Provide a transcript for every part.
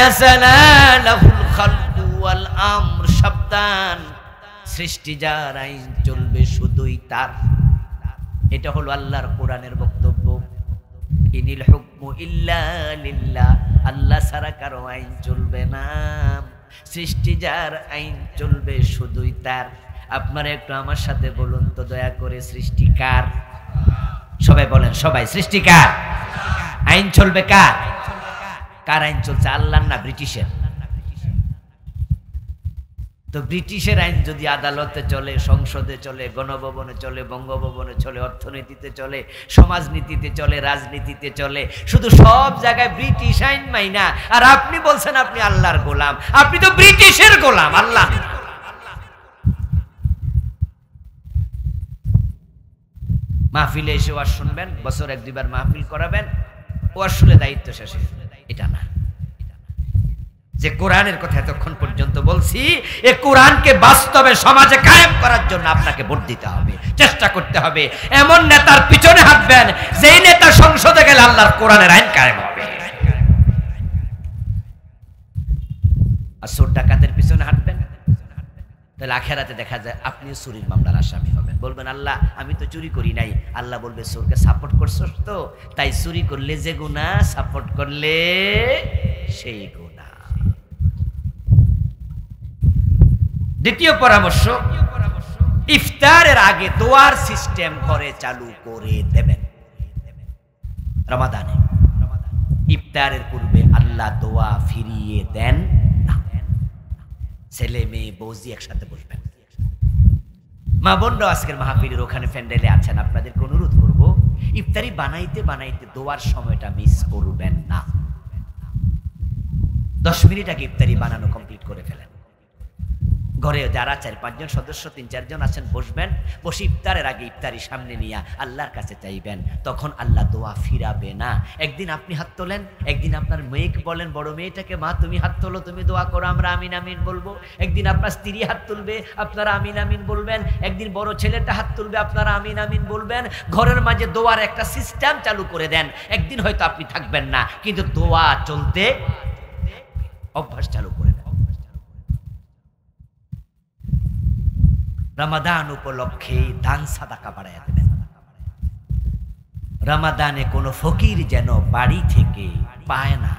ইয়াসালা লাহুল খালকু ওয়াল আমর, সাবধান, সৃষ্টি যার, আইন চলবে শুধুই তার। এটা হলো আল্লাহর কোরআনের বক্তব্য। ইনিল হুকমু ইল্লা লিল্লাহ, আল্লাহ ছাড়া কারো আইন চলবে না। সৃষ্টি যার, আইন চলবে শুধুই তার। আপনারা একটু আমার সাথে বলুন তো দয়া করে, সৃষ্টি কার? সবাই বলেন, সবাই, সৃষ্টি কার? আইন চলবে কার? কার আইন চলছে? আল্লাহর না ব্রিটিশের? তো ব্রিটিশের আইন যদি আদালতে চলে, সংসদে চলে, গণভবনে চলে, বঙ্গভবনে চলে, অর্থনীতিতে চলে, সমাজনীতিতে চলে, রাজনীতিতে চলে, শুধু সব জায়গায় ব্রিটিশ আইন মাইনা, আর আপনি বলছেন আপনি আল্লাহর গোলাম। আপনি তো ব্রিটিশের গোলাম, আল্লাহ। মাহফিলে এসে ওয়াজ শুনবেন, বছর 1-2 বার মাহফিল করাবেন, ওয়াজ শুনে দায়িত্ব শেষ। এটা না, যে কোরআনের কথা এতক্ষণ পর্যন্ত বলছি, এই কোরআনকে বাস্তবে সমাজে কায়েম করার জন্য আপনাকে ভোট দিতে হবে, চেষ্টা করতে হবে। এমন নেতার পিছনে হাঁটবেন যেই নেতা সংসদে গেলে আল্লাহর কোরআনের আইন কায়েম হবে। আর চোর ডাকাতের পিছনে হাঁটবেন, তাহলে আখেরাতে দেখা যায় আপনিও চুরির মামলার আসামি হবেন। বলবেন আল্লাহ আমি তো চুরি করি নাই। আল্লাহ বলবে চোরকে সাপোর্ট করছস তো, তাই চুরি করলে যে গুনাহ, সাপোর্ট করলে সেই গুনাহ। দ্বিতীয় পরামর্শ, ইফতারের আগে দোয়ার সিস্টেম ঘরে চালু করে দেবেন। রমাদানে ইফতারের পূর্বে আল্লাহ দোয়া ফিরিয়ে দেন না। ছেলে মেয়ে বৌজি একসাথে বসবেন। মা বোনরা আজকের মাহফিলের ওখানে প্যান্ডেলে আছেন, আপনাদেরকে অনুরোধ করব, ইফতারি বানাইতে বানাইতে দোয়ার সময়টা মিস করবেন না। 10 মিনিট আগে ইফতারি বানানো কমপ্লিট করে ফেলেন। ঘরে যারা 4-5 জন সদস্য, 3-4 জন আছেন, বসবেন। বসে ইফতারের আগে ইফতারি সামনে নিয়ে আল্লাহর কাছে চাইবেন। তখন আল্লাহ দোয়া ফিরাবে না। একদিন আপনি হাত তোলেন, একদিন আপনার মেয়েকে বলেন, বড় মেয়েটাকে, মা তুমি হাত তোলো, তুমি দোয়া করো, আমরা আমিন আমিন বলবো। একদিন আপনার স্ত্রী হাত তুলবে, আপনারা আমিন আমিন বলবেন। একদিন বড় ছেলেটা হাত তুলবে, আপনারা আমিন আমিন বলবেন। ঘরের মাঝে দোয়ার একটা সিস্টেম চালু করে দেন। একদিন হয়তো আপনি থাকবেন না, কিন্তু দোয়া চলতে অভ্যাস চালু করে দেন। রমাদান উপলক্ষে দান সাদাকা বাড়াইয়া দেবেন। রমাদানে কোনো ফকির যেন বাড়ি থেকে পায় না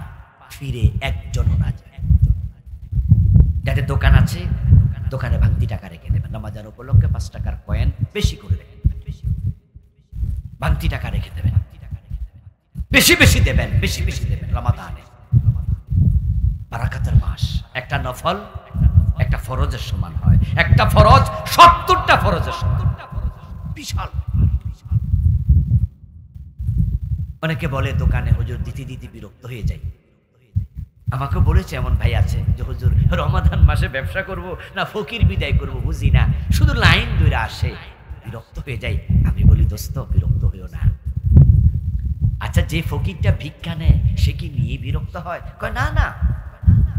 ফিরে একজনও না যায়। যাদের দোকান আছে, দোকানে ভাঙতি টাকা রেখে দেবেন। রমাদান উপলক্ষে 5 টাকার কয়েন বেশি করে রেখে দেবেন, ভাঙতি টাকা রেখে দেবেন, বেশি বেশি দেবেন, বেশি বেশি দেবেন। রমাদানে বারাকাতের মাস, একটা নফল একটা ফরজের সমান হয়। একটা ফরজ 70টা ফরজের সমান, বিশাল। অনেকে বলে দোকানে হুজুর দিতে দিতে বিরক্ত হয়ে যায়। আমাকে বলেছে এমন ভাই আছে যে হুজুর রমাদান মাসে ব্যবসা করব না ফকির বিদায় করব বুঝি না, শুধু লাইন ধরে আসে, বিরক্ত হয়ে যায়। আমি বলি দোস্ত বিরক্ত হইও না। আচ্ছা যে ফকিরটা ভিক্ষা নেয় সে কি নিয়ে বিরক্ত হয়? কয় না না,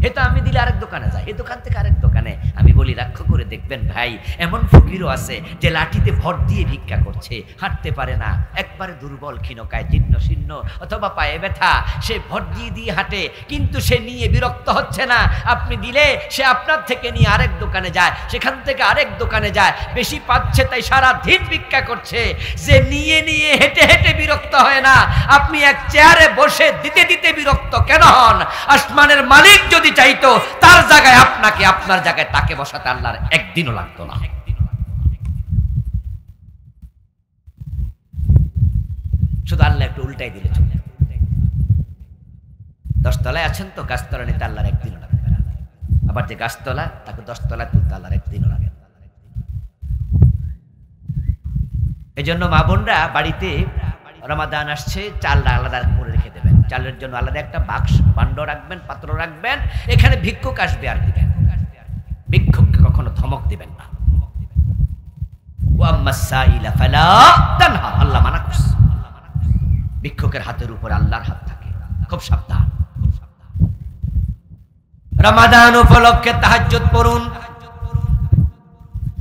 এটা আমি দিলে আরেক দোকানে যায়, এই দোকান থেকে আরেক দোকানে। আমি বলি লক্ষ্য করে দেখবেন ভাই, এমন ফকিরও আছে যে লাঠিতে ভর দিয়ে ভিক্ষা করছে, হাঁটতে পারে না, একবারে দুর্বল, ক্ষীণকায়, জীর্ণ শীর্ণ, অথবা পায়ে ব্যথা, সে ভর দিয়ে দিয়ে হাঁটে, কিন্তু সে নিয়ে বিরক্ত হচ্ছে না। আপনি দিলে সে আপনার থেকে নিয়ে আরেক দোকানে যায়, সেখান থেকে আরেক দোকানে যায়, বেশি পাচ্ছে তাই সারা দিন ভিক্ষা করছে। যে নিয়ে নিয়ে হেঁটে হেঁটে বিরক্ত হয় না, আপনি এক চেয়ারে বসে দিতে দিতে বিরক্ত কেন হন? আসমানের মালিক যদি চাইতো তার জায়গায় আপনাকে, আপনার জায়গায় তাকে বসাতে আল্লাহর একদিনও লাগতো না। শুধু আল্লাহ একটু উল্টাই দিলে চলে। 10 তলায় আছেন তো, গাছতলা নিতে আল্লাহর একদিনও লাগবে না। আবার যে গাছতলা তাকে 10 তলায় তুলতে আল্লাহর একদিনও লাগে। এই জন্য মা বোনরা বাড়িতে রমাদান আসছে, চাল আলাদা করে রেখে দেবেন। চালের জন্য আলাদা একটা বাক্স ভাণ্ড রাখবেন, পাত্র রাখবেন। এখানে ভিক্ষুক আসবে আর দিবেন। ভিক্ষুককে কখনো ধমক দিবেন না। আল্লাহ মানা করছে, ভিক্ষুকের হাতের উপর আল্লাহর হাত থাকে, খুব সাবধান। রমাদান উপলক্ষে তাহাজ্জুদ পড়ুন।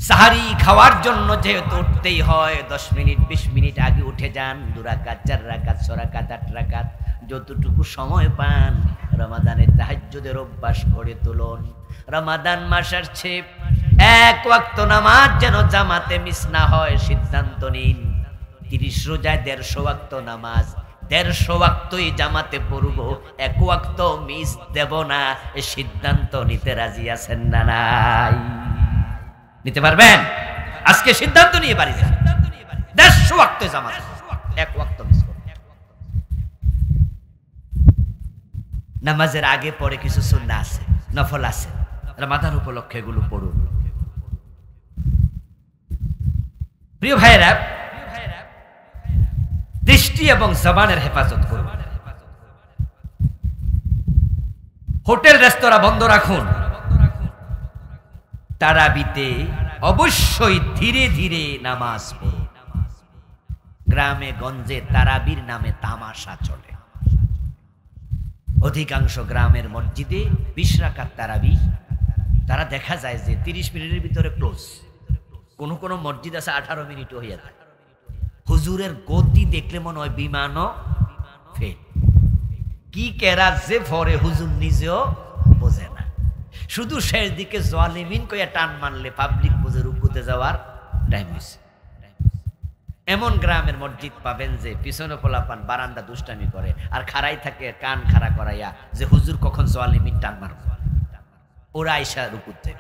সাহারি খাওয়ার জন্য যেহেতু উঠতেই হয়, 10 মিনিট 20 মিনিট আগে উঠে যান। 2 রাকাত 4 রাকাত 6 রাকাত 8 রাকাত যতটুকু সময় পান রমাদানের তাহাজ্জুদ তাহাজ্জুদের অভ্যাস করে তুলুন। রমাদান মাস আসছে, এক ওয়াক্ত নামাজ যেন জামাতে মিস না হয় সিদ্ধান্ত নিন। 30 রোজায় 150 ওয়াক্ত নামাজ, 150 ওয়াক্তই জামাতে পড়ব, এক ওয়াক্ত মিস দেব না, এই সিদ্ধান্ত নিতে রাজি আছেন না নাই? নিতে পারবেন? আজকে সিদ্ধান্ত নিয়ে বাড়ি যান, 150 ওয়াক্ত জামাত, এক ওয়াক্ত মিস করব। নামাজের আগে পরে কিছু সুন্নাহ আছে, নফল আছে, রমাদান উপলক্ষে এগুলো পড়ুন। প্রিয় ভাইরা, দৃষ্টি এবং জবানের হেফাজত করুন। হোটেল রেস্তোরাঁ বন্ধ রাখুন। তারাবিতে অবশ্যই ধীরে ধীরে নামাজ পড়ুন। গ্রামে গঞ্জে তারাবির নামে তামাশা চলে। অধিকাংশ গ্রামের মসজিদে 20 রাকাত তারাবি, তারা দেখা যায় যে 30 মিনিটের ভিতরে ক্লোজ। কোন কোন মসজিদ আছে 18 মিনিটও হয়ে যায়। হুজুরের গতি দেখলে মনে হয় বিমানও ফেল। কি কেরাত যে ফরে হুজুর নিজেও বোঝে না। শুধু শেষ দিকে জালিমিন কইয়া টান মারলে পাবলিক বুঝে রুকুতে যাওয়ার টাইম হয়েছে। এমন গ্রামের মসজিদ পাবেন যে পিছনে পোলাপান বারান্দা দুষ্টামি করে আর খাড়াই থাকে কান খাড়া করাইয়া যে হুজুর কখন জালিমিন টান মারবে। ওরা আইসা রুকুতে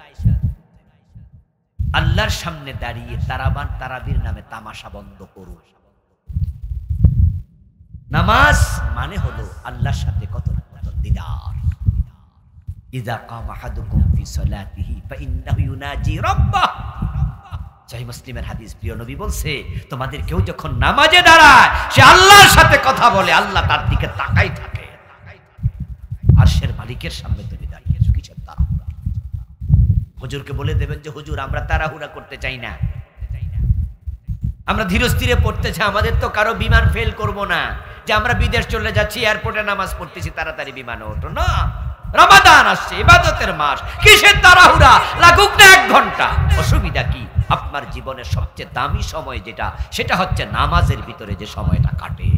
আল্লাহর সামনে দাঁড়িয়ে তারাবির নামে তামাশা বন্ধ করুন। নামাজ মানে হলো আল্লাহর সাথে কত দিদার। ইযা কামা আহাদুকুম ফি সালাতিহি ফাইন্নাহু ইউনাজি রাব্বাহ। সহিহ মুসলিমের হাদিস, প্রিয় নবী বলছে, তোমাদের কেউ যখন নামাজে দাঁড়ায় সে আল্লাহর সাথে কথা বলে, আল্লাহ তার দিকে তাকাই থাকে। আরশের মালিকের সামনে তুমি দাঁড়িয়ে কিসের তাড়াহুড়া? হুজুরকে বলে দেবেন যে হুজুর আমরা তাড়াহুড়া করতে চাই না, আমরা ধীর স্থিরে পড়তে চাই, আমাদের তো কারো বিমান ফেল করব না যে আমরা বিদেশ চলে যাচ্ছি এয়ারপোর্টে নামাজ পড়তেছি তাড়াতাড়ি বিমানে ওঠো না। রমাদান আসছে, ইবাদতের মাস, কিসের তাড়াহুড়া? লাগুক না 1 ঘন্টা, অসুবিধা কি? আপনার জীবনের সবচেয়ে দামি সময় যেটা, সেটা হচ্ছে নামাজের ভিতরে যে সময়টা কাটে,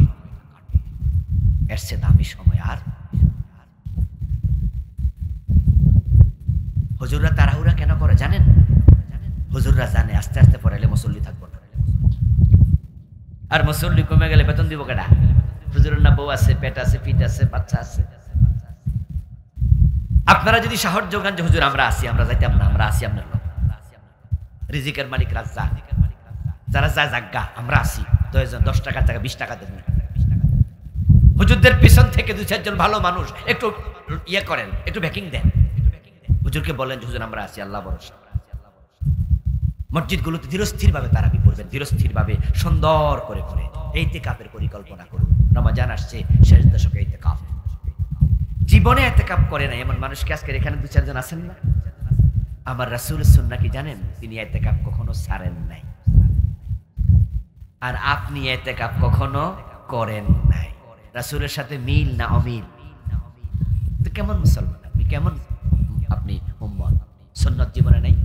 এর চেয়ে দামি সময় আর। হুজুররা তাড়াহুড়া কেন করে জানেন? হুজুররা জানে আস্তে আস্তে পড়াইলে মুসল্লি থাকবো না, আর মুসল্লি কমে গেলে বেতন দিব কেডা? হুজুরের না বউ আছে, পেট আছে, পিঠ আছে, বাচ্চা আছে। আপনারা যদি সাহস যোগান যে হুজুর আমরা আসি, আমরা যাইতাম না, আমরা আসি আপনার লোক, রিজিকের মালিক রাজ্জাক, যারা যায় জাগা, আমরা আসি, 10 টাকার জায়গা 20 টাকা দেবেন। হুজুরদের পিছন থেকে 2-4 জন ভালো মানুষ একটু ইয়ে করেন, একটু ব্যাকিং দেন, হুজুরকে বলেন যে হুজুর আমরা আসি, আল্লাহ ভরসা। মসজিদগুলোতে ধীরস্থির ভাবে তারাবি পড়বেন, ধীরস্থির ভাবে সুন্দর করে করে ইতিকাফের পরিকল্পনা করুন। রমজান আসছে, শেষ দশকে ইতিকাফ। জীবনে ইতিকাফ করে না এমন মানুষকে আজকে এখানে 2-4 জন আছেন না? আমার রাসূলের সুন্নাহ কি জানেন? তিনি ইতিকাফ কখনো ছাড়েন নাই, আর আপনি ইতিকাফ কখনো করেন নাই। রাসূলের সাথে মিল না অমিল? তো কেমন মুসলমান আপনি? কেমন আপনি উম্মত? সুন্নাত জীবনে নাই?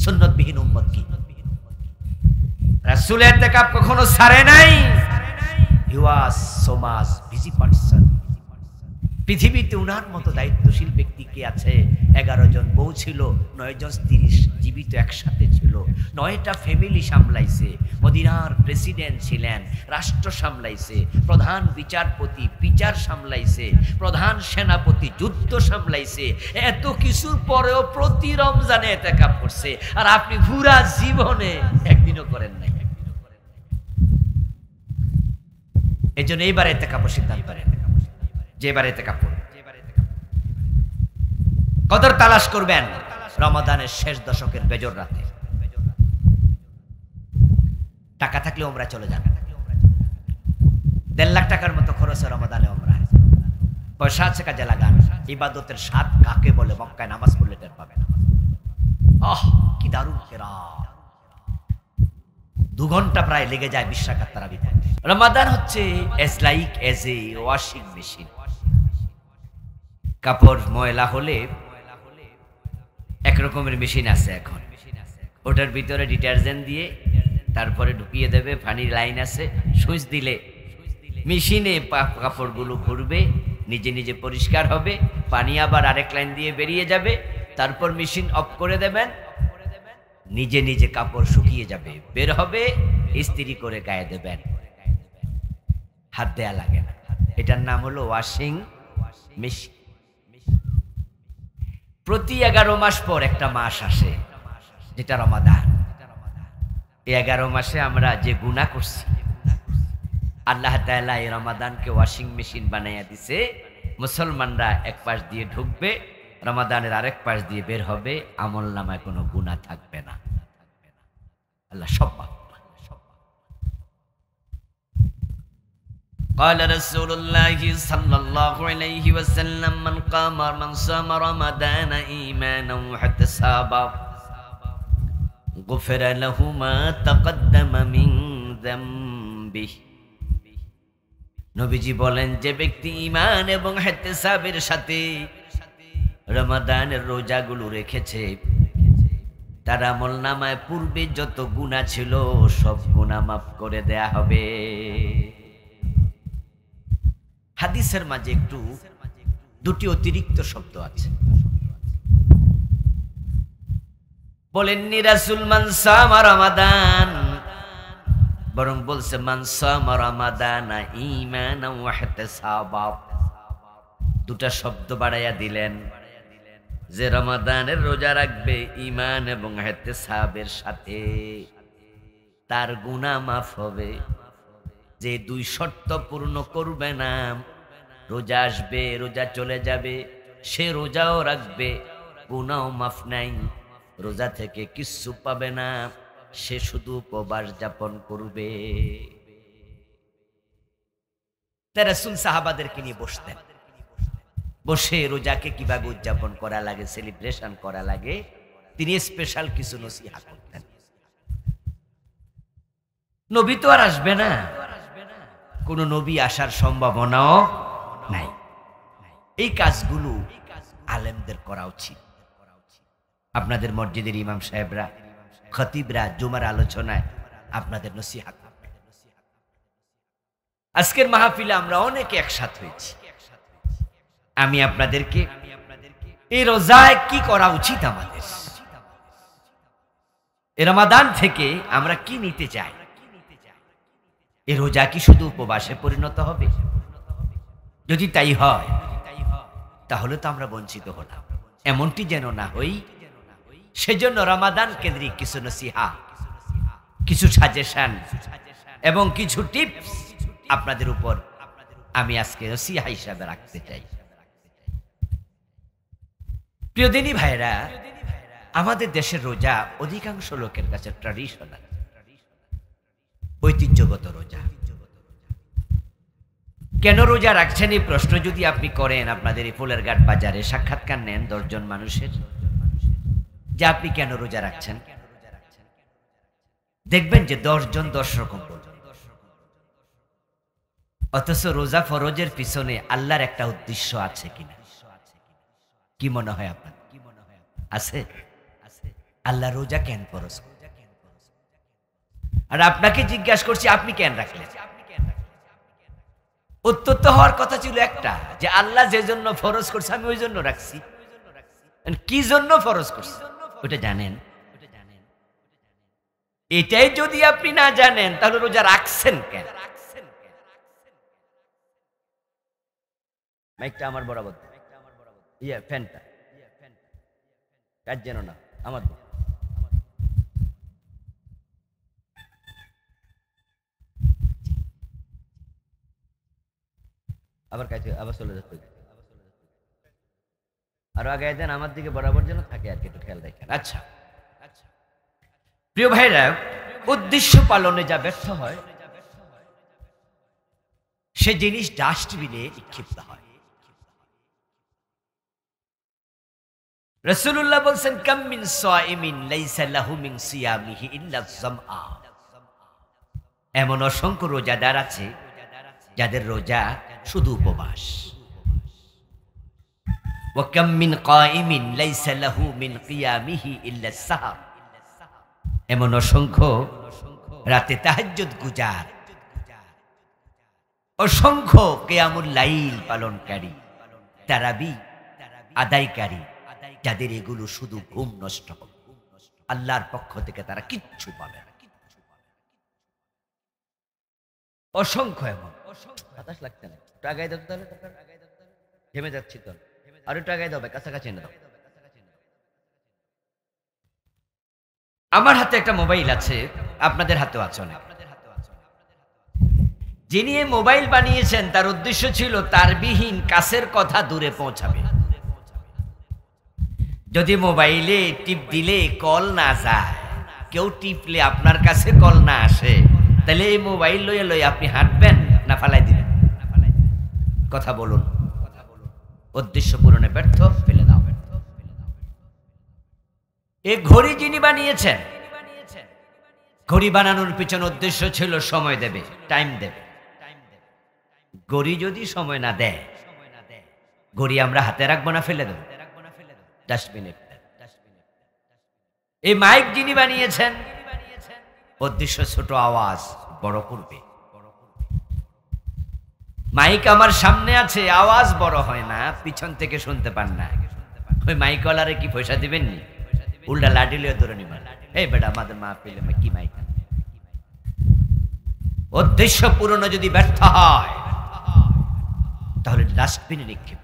সুন্নতবিহীন উম্মত কি? রাসূল ইতিকাফ কখনো ছাড়ে নাই। He was so much busy person. পৃথিবীতে উনার মতো দায়িত্বশীল ব্যক্তি কে আছে? 11 জন বউ ছিল, 9 জন স্ত্রী জীবিত একসাথে ছিল, 9টা ফ্যামিলি সামলাইছে, মদিনার প্রেসিডেন্ট ছিলেন, রাষ্ট্র সামলাইছে, প্রধান বিচারপতি বিচার সামলাইছে, প্রধান সেনাপতি যুদ্ধ সামলাইছে। এত কিছুর পরেও প্রতি রমজানে ইতিকাফ করছে, আর আপনি পুরা জীবনে একদিনও করেন নাই। এই জন্য এইবার ইতিকাফের সিদ্ধান্ত করেন যে এবার ইতিকাফ করবেন। কদর তালাশ করবেন রমাদানের শেষ দশকের বেজর রাতে। টাকা থাকলে ওমরা চলে যান, 1.5 লাখ টাকার মতো খরচ রমাদানে ওমরা। পয়সা আছে কাজে লাগান। ইবাদতের স্বাদ কাকে বলে মক্কায় নামাজ পড়লে টের পাবেন। আহ কি দারুণ কেরাত! 2 ঘন্টা প্রায় লেগে যায় 20 রাকাত তারাবি পড়তে। রমাদান হচ্ছে as like as a washing machine. কাপড় ময়লা হলে এক রকমের মেশিন আছে এখন, ওটার ভিতরে ডিটারজেন্ট দিয়ে তারপরে ঢুকিয়ে দেবে, পানির লাইন আছে, সুইচ দিলে মেশিনে কাপড়গুলো ঘুরবে, নিজে নিজে পরিষ্কার হবে, পানি আবার আরেক লাইন দিয়ে বেরিয়ে যাবে, তারপর মেশিন অফ করে দেবেন, নিজে নিজে কাপড় শুকিয়ে যাবে, বের হবে, ইস্ত্রি করে গায়ে দেবেন, হাত দেয়া লাগে না। এটার নাম হলো ওয়াশিং মেশিন। প্রতি 11 মাস পর একটা মাস আসে, যেটা রমাদান। এই 11 মাসে আমরা যে গুনাহ করছি, আল্লাহ তাআলা এই রমাদানকে ওয়াশিং মেশিন বানাইয়া দিছে। মুসলমানরা এক পাশ দিয়ে ঢুকবে, রমাদানের আরেক পাশ দিয়ে বের হবে, আমল নামায় কোনো গুনাহ থাকবে না। আল্লাহ সব মাফ। قال رسول الله صلى الله عليه وسلم من صام رمضان إيمانا واحتسابا غفر له ما تقدم من ذنبه। নবীজি বলেন, যে ব্যক্তি ঈমান এবং ইহতিসাবের সাথে রমাদানের রোজাগুলো রেখেছে, তার আমলনামায় পূর্বে যত গুনাহ ছিল সব গুনাহ মাফ করে দেয়া হবে। হাদিসের মাঝে একটু দুটি অতিরিক্ত শব্দ আছে। বলেননি রাসূল মান সামা রমাদান, বরং বলছে মান সামা রমাদানা ঈমানান ওয়া ইহতিসাবা। দুটা শব্দ বাড়াইয়া দিলেন, যে রমাদানের রোজা রাখবে ঈমান এবং ইহতিসাবের সাথে, তার গুনাহ মাফ হবে। যে দুই শর্ত পূর্ণ করবে না, রোজা আসবে, রোজা চলে যাবে, সে রোজাও রাখবে, গুনাহও মাফ নাই, রোজা থেকে কিচ্ছু পাবে না, সে শুধু উপবাস যাপন করবে। তাই রাসূল সাহাবাদেরকে নিয়ে বসতেন, বসে রোজাকে কিভাবে উদযাপন করা লাগে, সেলিব্রেশন করা লাগে, তিনি স্পেশাল কিছু নসিহত করতেন। নবী তো আর আসবে না, কোন নবী আসার সম্ভাবনাও নাই। এই কাজগুলো আলেমদের করা উচিত। আপনাদের মসজিদের ইমাম সাহেবরা, খতিবরা জুমার আলোচনায় আপনাদের নসিহত করবেন। আজকের মাহফিলে আমরা অনেকে একসাথে হয়েছি। আমি আপনাদেরকে এই রোজায় কি করা উচিত, আমাদের এই রমাদান থেকে আমরা কি নিতে চাই, এই রোজা কি শুধু উপবাসে পরিণত হবে? যদি তাই হয়, তাহলে তো আমরা বঞ্চিত হলাম। এমনটি যেন না হই। সেজন্য রমাদান কেন্দ্রিক কিছু নসিহা, কিছু সাজেশন এবং কিছু টিপস আপনাদের উপর আমি আজকে নসিহা হিসাবে রাখতে চাই। প্রিয় দিনী ভাইরা, আমাদের দেশের রোজা অধিকাংশ লোকের কাছে ট্র্যাডিশনাল, ঐতিহ্যগত রোজা। কেন রোজা রাখছেন এই প্রশ্ন যদি আপনি করেন, আপনাদের এই ফুলেরঘাট বাজারে সাক্ষাৎকার নেন 10 জন মানুষের, যে আপনি কেন রোজা রাখছেন, দেখবেন যে 10 জন 10 রকম বলবেন। অথচ রোজা ফরজের পিছনে আল্লাহর একটা উদ্দেশ্য আছে কিনা, কি মনে হয় আপনার? আছে? আল্লাহ রোজা কেন ফরজ? আর আপনাকে জিজ্ঞাসা করছি, আপনি কেন রাখলেন? উত্তর তো হওয়ার কথা ছিল একটা, যে আল্লাহ যে জন্য ফরজ করছে আমি ওই জন্য রাখছি। কি জন্য ফরজ করছে ওটা জানেন? এটাই যদি আপনি না জানেন, তাহলে রোজা রাখছেন কেন? মাইকটা আমার বরাবর, ফ্যানটা কাজ যেন না আমার। আবার কাছে আবার চলে যাচ্ছে, আরো আগে দেন, আমার দিকে বরাবর যেন থাকে আর কি, একটু খেয়াল রাখেন। আচ্ছা প্রিয় ভাইরা, উদ্দেশ্য পালনে যা ব্যর্থ হয়, সে জিনিস ডাস্টবিনে নিক্ষিপ্ত হয়। রাসূলুল্লাহ বলছেন, কাম মিন সাইমিন লাইসা লাহু মিন সিয়ামিহি ইল্লা যামআ। এমন অসংখ্য রোজাদার আছে যাদের রোজা শুধু উপবাস। ওয়া কাম মিন কাইমিন লাইসা লাহু মিন কিয়ামিহি ইল্লা সাহর। এমন অসংখ্য রাতে তাহাজ্জুদ গুজার, অসংখ্য কিয়ামুল লাইল পালনকারী, তারাবি আদায়কারী, যাদের এগুলো শুধু ঘুম নষ্ট হবে, আল্লাহর পক্ষ থেকে তারা কিচ্ছু পাবে না। অসংখ্য এমন। বাতাস লাগছে না, একটু আগায় দাও তাহলে, ঘেমে যাচ্ছি তো, আর একটু আগায় দাও, কাছাকাছি না দাও। আমার হাতে একটা মোবাইল আছে, আপনাদের হাতেও আছে অনেক। যিনি এই মোবাইল বানিয়েছেন তার উদ্দেশ্য ছিল তারবিহীন কাছের কথা দূরে পৌঁছাবে। যদি মোবাইলে টিপ দিলে কল না যায়, কেউ টিপলে আপনার কাছে কল না আসে, তাহলে এই মোবাইল লইয়া লইয়া আপনি হাঁটবেন না ফালাই দিবেন? কথা বলুন। উদ্দেশ্য পূরণে ব্যর্থ, ফেলে দাও। এই ঘড়ি যিনি বানিয়েছেন, ঘড়ি বানানোর পিছনে উদ্দেশ্য ছিল সময় দেবে, টাইম দেবে। ঘড়ি যদি সময় না দেয়, ঘড়ি আমরা হাতে রাখবো না ফেলে দেবো? ডাস্টবিনে। এই মাইক যিনি বানিয়েছেন, উদ্দেশ্য ছোট আওয়াজ বড় করবে। মাইক আমার সামনে আছে, আওয়াজ বড় হয় না, পিছন থেকে শুনতে পান না। ওই মাইকওয়ালারে কি পয়সা দিবেননি? উল্টা লাঠি লিয়ে ধরে নিবেন, এই বেটা আমাদের মা পেলে কি মাইক। উদ্দেশ্য পূরণ যদি ব্যর্থ হয় তাহলে ডাস্টবিনে নিক্ষেপ।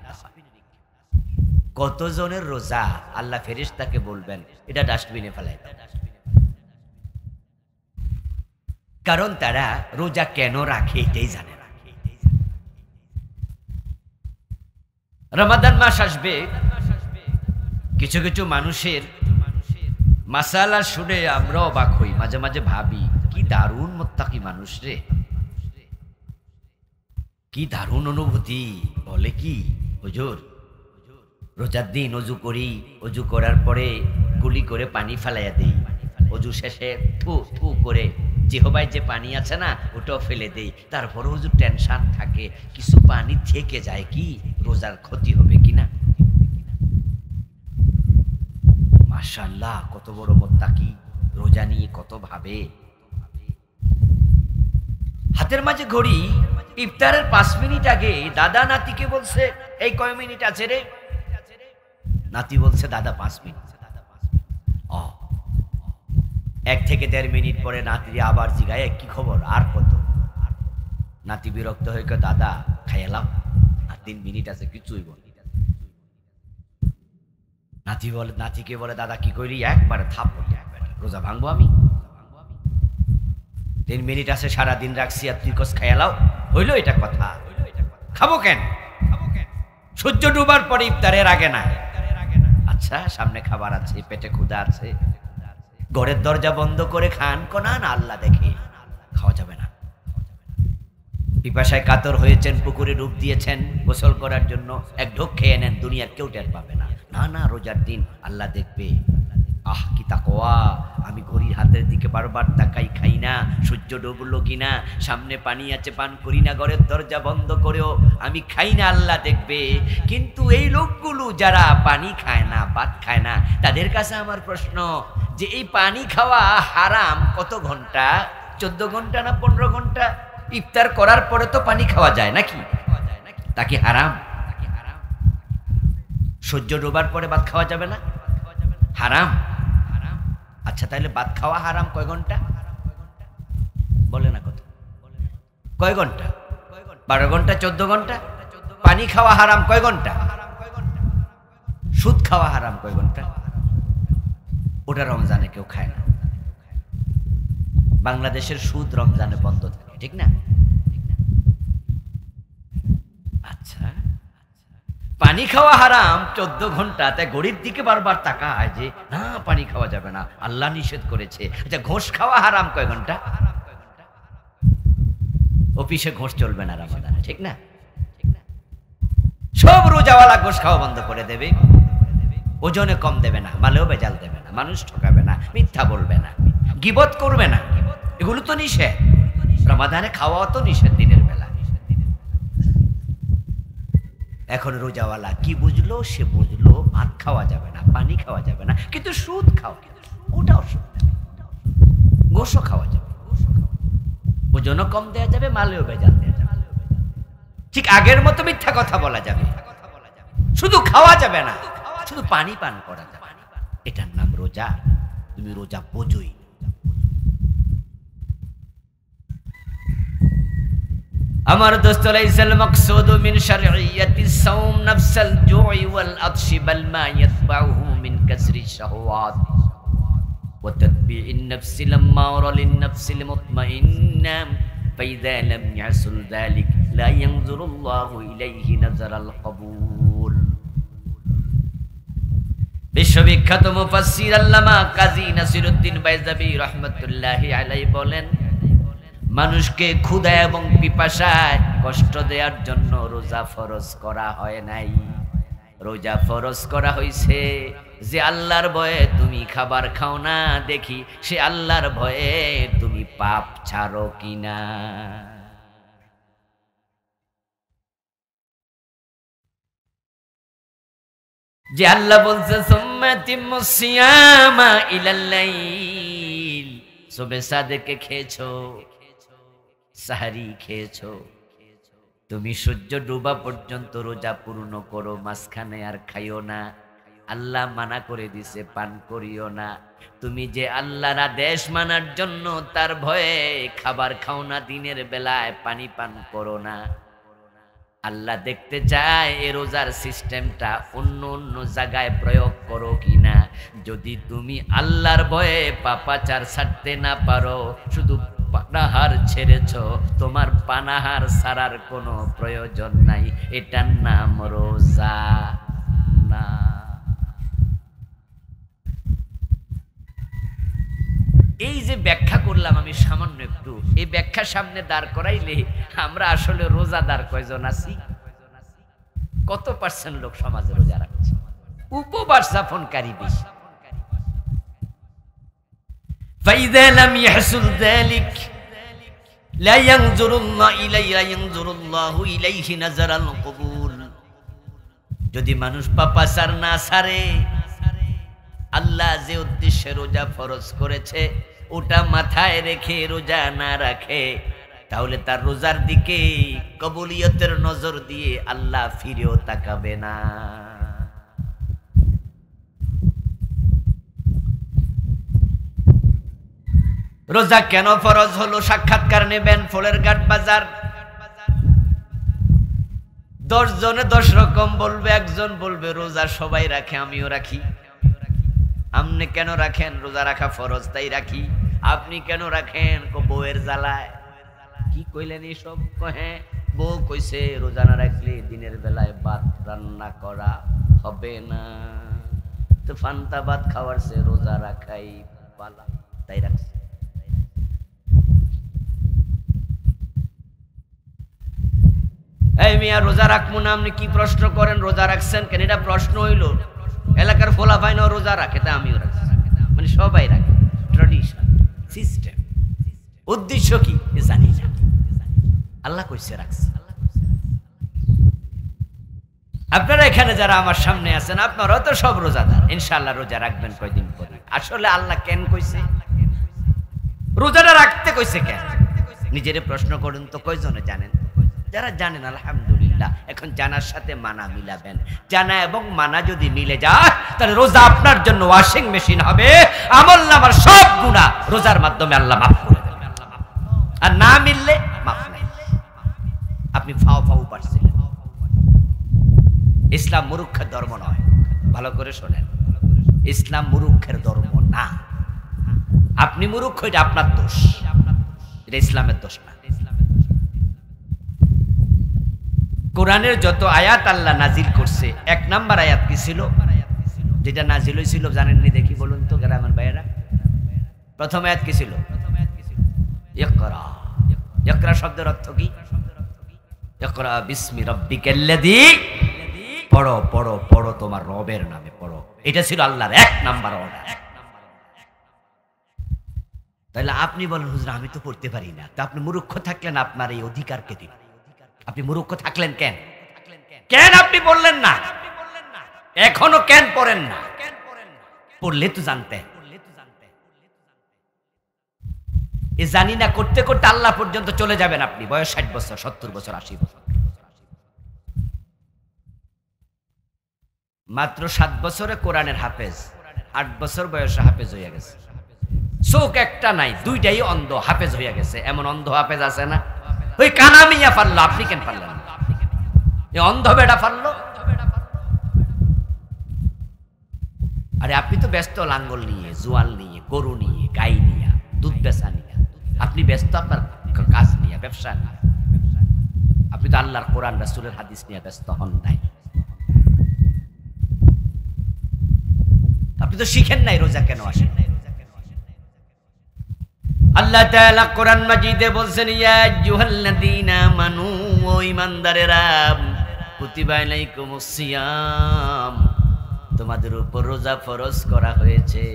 কতজনের রোজা আল্লাহ ফেরেশতাকে বলবেন এটা ডাস্টবিনে ফেলাই দাও। কারণ তারা রোজা কেন রাখে এটাই জানে না। রমাদান মাস আসবে, কিছু কিছু মানুষের মাসালা শুনে আমরা অবাক হই, মাঝে মাঝে ভাবি কি দারুণ মুত্তাকি মানুষ রে, কি দারুণ অনুভূতি। বলে কি, হুজুর রোজার দিন অজু করি, অজু করার পরে গুলি করে পানি ফেলাইয়া দেই, অজু শেষে থু থু করে জিহবায় যে পানি আছে না ওটাও ফেলে দেই, তারপরে হুজুর টেনশন থাকে কিছু পানি থেকে যায় কি, রোজার ক্ষতি হবে কিনা। মাশাআল্লাহ, কত বড় মুত্তাকি, রোজা নিয়ে কত ভাবে। হাতের মাঝে ঘড়ি, ইফতারের 5 মিনিট আগে দাদা নাতিকে বলছে এই কয় মিনিট আছে রে? নাতি বলছে দাদা 5 মিনিট। 1 থেকে 1.5 মিনিট পরে নাতি আবার জিগায় কি খবর, আর কত? নাতি বিরক্ত হয়ে কয় দাদা খাইলাম, আর 3 মিনিট আছে, কিছুই বল। নাতিকে বলে দাদা কি কইলি, একবারে থাপ করতে, রোজা ভাঙবো আমি? 3 মিনিট আছে, সারাদিন রাখছি, আর তুই কস খাইলাও, হইলো এটা কথা? খাবো কেন? সূর্য ডুবার পরে, ইফতারের আগে না। আচ্ছা সামনে খাবার আছে, পেটে ক্ষুধা আছে, ঘরের দরজা বন্ধ করে খান কোনা না, আল্লাহ দেখে, খাওয়া যাবে না। পিপাসায় কাতর হয়েছেন, পুকুরে ডুব দিয়েছেন গোসল করার জন্য, এক ঢোক খেয়ে নেন, দুনিয়ার কেউ টের পাবে না। না না, রোজার দিন আল্লাহ দেখবে। আহ কি তাকওয়া, আমি ঘড়ির হাতের দিকে বারবার তাকাই, খাই না, সূর্য ডুবলো কিনা, সামনে পানি আছে পান করি না, ঘরের দরজা বন্ধ করেও আমি খাই না, আল্লাহ দেখবে। কিন্তু এই লোকগুলো যারা পানি খায় না, ভাত খায় না, তাদের কাছে আমার প্রশ্ন যে এই পানি খাওয়া হারাম কত ঘন্টা? 14 ঘন্টা না 15 ঘন্টা? ইফতার করার পরে তো পানি খাওয়া যায় নাকি? তা কি হারাম? সূর্য ডোবার পরে ভাত খাওয়া যাবে না? হারাম। আচ্ছা তাহলে ভাত খাওয়া হারাম কয় ঘন্টা? বলে না কত? কয় ঘন্টা? 12 ঘন্টা, 14 ঘন্টা? পানি খাওয়া হারাম কয় ঘন্টা? সুদ খাওয়া হারাম কয় ঘন্টা? ওটা রমজানে কেউ খায় না। বাংলাদেশের সুদ রমজানে বন্ধ থাকে, ঠিক না? আচ্ছা পানি খাওয়া হারাম 14 ঘন্টা, তাই ঘড়ির দিকে বারবার তাকায় যে না পানি খাওয়া যাবে না, আল্লাহ নিষেধ করেছে। আচ্ছা ঘোষ খাওয়া হারাম কয় ঘন্টা? অফিসে ঘোষ চলবে না রমাদানে, ঠিক না? সব রোজাওয়ালা ঘোষ খাওয়া বন্ধ করে দেবে, ওজনে কম দেবে না, মালেও বেজাল দেবে না, মানুষ ঠকাবে না, মিথ্যা বলবে না, গীবত করবে না, এগুলো তো নিষেধ। রমাদানে খাওয়াও তো নিষেধ দিনের বেলা। এখন রোজাওয়ালা কি বুঝলো? সে বুঝলো ভাত খাওয়া যাবে না, পানি খাওয়া যাবে না, কিন্তু সুদ খাওয়া, ওটা অসুবিধা নেই, গোশও খাওয়া যাবে, ওজনও কম দেওয়া যাবে, মালেও বেজাল দেওয়া যাবে, ঠিক আগের মতো মিথ্যা কথা বলা যাবে। শুধু খাওয়া যাবে না, শুধু পানি পান করা যাবে না। এটার নাম রোজা। তুমি রোজা বোঝোই। আমার দোস্ত, লাইসাল মাকসুদু মিন শারঈয়াতিস সাওম নাফসাল জুই ওয়াল আতশি বাল মা ইয়াতবাউহু মিন কাসরি শাহওয়াত ওয়া তাতবিইন নাফসিল আম্মারা লিন নাফসিল মুতমাইন্না ফাইযা লাম ইয়াসুল যালিক লা ইয়ানজুরুল্লাহু ইলাইহি নাজারাল কবুল। বিশ্ববিখ্যাত মুফাসসির আল্লামা কাজী নাসিরউদ্দিন বাইজাবি রাহমাতুল্লাহি আলাইহি বলেন, মানুষকে ক্ষুধা এবং পিপাসায় কষ্ট দেওয়ার জন্য রোজা ফরজ করা হয় নাই। রোজা ফরজ করা হয়েছে যে আল্লাহর ভয়ে তুমি খাবার খাও না, দেখি সে আল্লাহর ভয়ে তুমি পাপ ছাড়ো কিনা। যে আল্লাহ বলছে সুম্মা তিম্মুস সিয়ামা ইলাল লাইল, সুবহে সাদেকে খেয়েছো, সাহারি খেয়েছো, তুমি সূর্য ডুবা পর্যন্ত রোজা পূর্ণ করো, মাঝখানে আর খাইও না। আল্লাহ মানা করে দিছে পান করিও না। তুমি যে আল্লাহর আদেশ মানার জন্য তার ভয়ে খাবার খাও না, দিনের বেলায় পানি পান করো না। আল্লাহ দেখতে চায় এ রোজার সিস্টেমটা অন্য অন্য জায়গায় প্রয়োগ করো কিনা। যদি তুমি আল্লাহর ভয়ে পাপাচার ছাড়তে না পারো, শুধু পানাহার ছেড়েছ, তোমার পানাহার ছাড়ার কোনো প্রয়োজন নাই। এটার নাম রোজা না। এই যে ব্যাখ্যা করলাম আমি সামান্য একটু, এই ব্যাখ্যা সামনে দাঁড় করাইলে আমরা আসলে রোজাদার কয়জন আছি? কত পার্সেন্ট লোক সমাজে রোজা রাখছে? উপবাস যাপনকারী বেশি। فإذا لم يحصل ذلك لا ينظر الله إليه نظر القبول। যদি মানুষ পাপাচার না ছাড়ে, আল্লাহ যে উদ্দেশ্যে রোজা ফরজ করেছে ওটা মাথায় রেখে রোজা না রাখে, তাহলে তার রোজার দিকে কবুলিয়তের নজর দিয়ে আল্লাহ ফিরেও তাকাবে না। রোজা কেন ফরজ হলো? সাক্ষাৎকার নেবেন ফলের ঘাট বাজার, 10 জনে 10 রকম বলবে। একজন বলবে রোজা সবাই রাখে, আমিও রাখি। আপনি কেন রাখেন? রোজা রাখা ফরজ তাই রাখি। আপনি কেন রাখেন? বউয়ের জ্বালায়। কি কইলেন এসব? হ্যাঁ, বউ কইছে রোজা না রাখলে দিনের বেলায় ভাত রান্না করা হবে না, তো ফান্তা ভাত খাওয়ার সে রোজা রাখাই পালা, তাই রাখছে। এই মিয়া রোজা রাখবো না, আপনি কি প্রশ্ন করেন? রোজা রাখছেন কেন? এটা প্রশ্ন হইল? এলাকার ফোলা ভাই না রোজা রাখে, তা আমিও রাখছি, মানে সবাই রাখে। ট্র্যাডিশন, সিস্টেম, উদ্দেশ্য কি জানি না। আল্লাহ কইছে রাখছে। আপনারা এখানে যারা আমার সামনে আছেন, আপনারাও তো সব রোজাদার, ইনশাআল্লাহ রোজা রাখবেন কয়দিন পরে। আসলে আল্লাহ কেন কইছে রোজাটা রাখতে? কইছে কেন? নিজেরে প্রশ্ন করুন তো, কয়জনে জানেন? যারা জানেন আলহামদুলিল্লাহ। এখন জানার সাথে মানা মিলাবেন। জানা এবং মানা যদি মিলে যায়, তাহলে রোজা আপনার জন্য ওয়াশিং মেশিন হবে। আমলনামার সব গুনাহ রোজার মাধ্যমে আল্লাহ মাফ করে দেবেন। আর না মিললে মাফ নাই। আপনি ফাও ফাও পারছিলেন। ইসলাম মূর্খের ধর্ম নয়, ভালো করে শোনেন। ইসলাম মূর্খের ধর্ম না। আপনি মূর্খ, এটা আপনার দোষ, এটা ইসলামের দোষ না। কোরআনের যত আয়াত আল্লাহ নাজিল করছে, 1 নাম্বার আয়াত কি ছিল? যেটা নাজিল হয়েছিল জানেননি? দেখি বলুন তো গ্রামের ভাইয়েরা। প্রথম আয়াত কি ছিল? ইকরা। ইকরা শব্দের অর্থ কি? ইকরা বিসমি রাব্বিকাল্লাযী, পড়ো পড়ো পড়ো তোমার রবের নামে পড়ো। এটা ছিল আল্লাহর 1 নাম্বার অর্ডার। তাহলে আপনি বলেন হুজুর আমি তো পড়তে পারি না, তা আপনি মূর্খ থাকলেন, আপনার এই অধিকার কে দিল? আপনি মূর্খ থাকলেন কেন? কেন আপনি বললেন না? এখনো কেন পড়েন না? পড়লে তো জানতেন। এ জানি না করতে করতে আল্লাহ পর্যন্ত চলে যাবেন আপনি, বয়স 60 বছর, 70 বছর, 80 বছর। মাত্র 7 বছরে কোরআনের হাফেজ, 8 বছর বয়সে হাফেজ হয়ে গেছে। চোখ একটা নাই, দুইটাই অন্ধ, হাফেজ হয়ে গেছে। এমন অন্ধ হাফেজ আছে না? ওই কানা মিয়া পারলো, আপনি কেন পারলেন? এই অন্ধ বেটা পারলো। আরে আপনি তো ব্যস্ত লাঙ্গল নিয়ে, জোয়াল নিয়ে, গরু নিয়ে, গাই নিয়ে, দুধ বেচা নিয়ে। আপনি ব্যস্ত আপনার কাজ নিয়ে, ব্যবসা নিয়ে। আপনি তো আল্লাহর কোরআন রাসূলের হাদিস নিয়ে ব্যস্ত হন নাই। আপনি তো শিখেন নাই রোজা কেন আসেন। আল্লাহ তাআলা কোরআন মাজিদে বলছেন, ইয়া আইয়ুহাল্লাযীনা আমানু, ও ঈমানদারেরা, কুতিবা আলাইকুমুস সিয়াম, তোমাদের উপর রোজা ফরজ করা হয়েছে,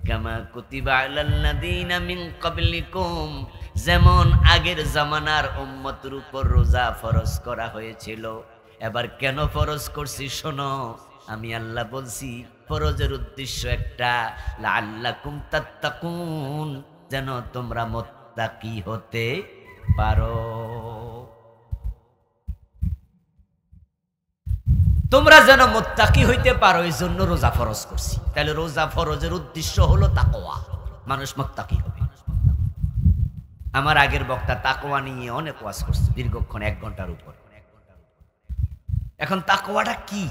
কামা কুতিবা আলাল্লাযীনা মিন ক্বাবলিকুম, যেমন আগের জামানার উম্মতের উপর রোজা ফরজ করা হয়েছিল। এবার কেন ফরজ করছি শোনো, আমি আল্লাহ বলছি ফরজের উদ্দেশ্য একটা, লাআল্লাকুম তাত্তাকুন, যেন তোমরা মুত্তাকি হতে পারো। তোমরা যেন মুত্তাকি হইতে পারো, এই জন্য রোজা ফরজ করছি। তাহলে রোজা ফরজের উদ্দেশ্য হলো তাকওয়া, মানুষ মুত্তাকি হবে। আমার আগের বক্তা তাকওয়া নিয়ে অনেক ওয়াজ করছে দীর্ঘক্ষণ, 1 ঘন্টার উপর। এখন তাকওয়াটা কি,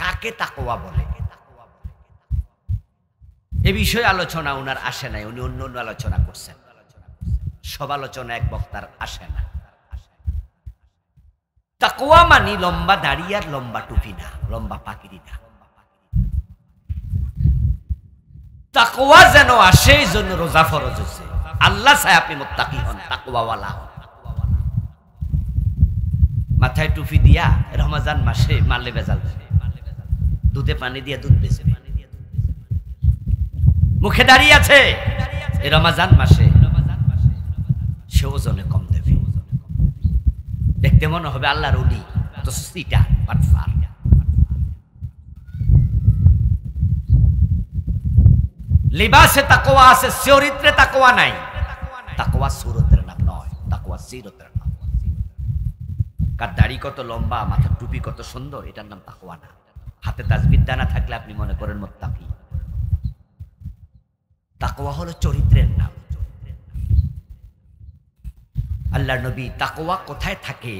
কাকে তাকওয়া বলে, এ বিষয়ে আলোচনা উনার আসে নাই। উনি অন্য অন্য আলোচনা করছেন, সব আলোচনা এক বক্তার আসে না। তাকওয়া মানে লম্বা দাড়ি আর লম্বা টুপি না, লম্বা পাগড়ি না। তাকওয়া যেন আসে, এই জন্য রোজা ফরজ হয়েছে। আল্লাহ চায় আপনি মুত্তাকি হন, তাকওয়াওয়ালা হন। মাথায় টুপি দিয়া রমজান মাসে মালে ভেজাল দেবে, দুধে পানি দিয়া দুধ বেচে, মুখে দাঁড়িয়ে আছে এই রমজান মাসে, সে ওজনে কম দেবে, দেখতে মনে হবে আল্লাহর ওলি, তো সিটা পাটফার। লিবাসে তাকওয়া আছে, চরিত্রে তাকওয়া নাই। তাকওয়া সুরতের নাম নয়, তাকওয়া সিরতের নাম। কার দাড়ি কত লম্বা, মাথার টুপি কত সুন্দর, এটার নাম তাকওয়া না। হাতে তাসবিহ দানা থাকলে আপনি মনে করেন মুত্তাকি। তাকওয়া হলো চরিত্রের নাম। আল্লাহর নবী তাকওয়া কোথায় থাকে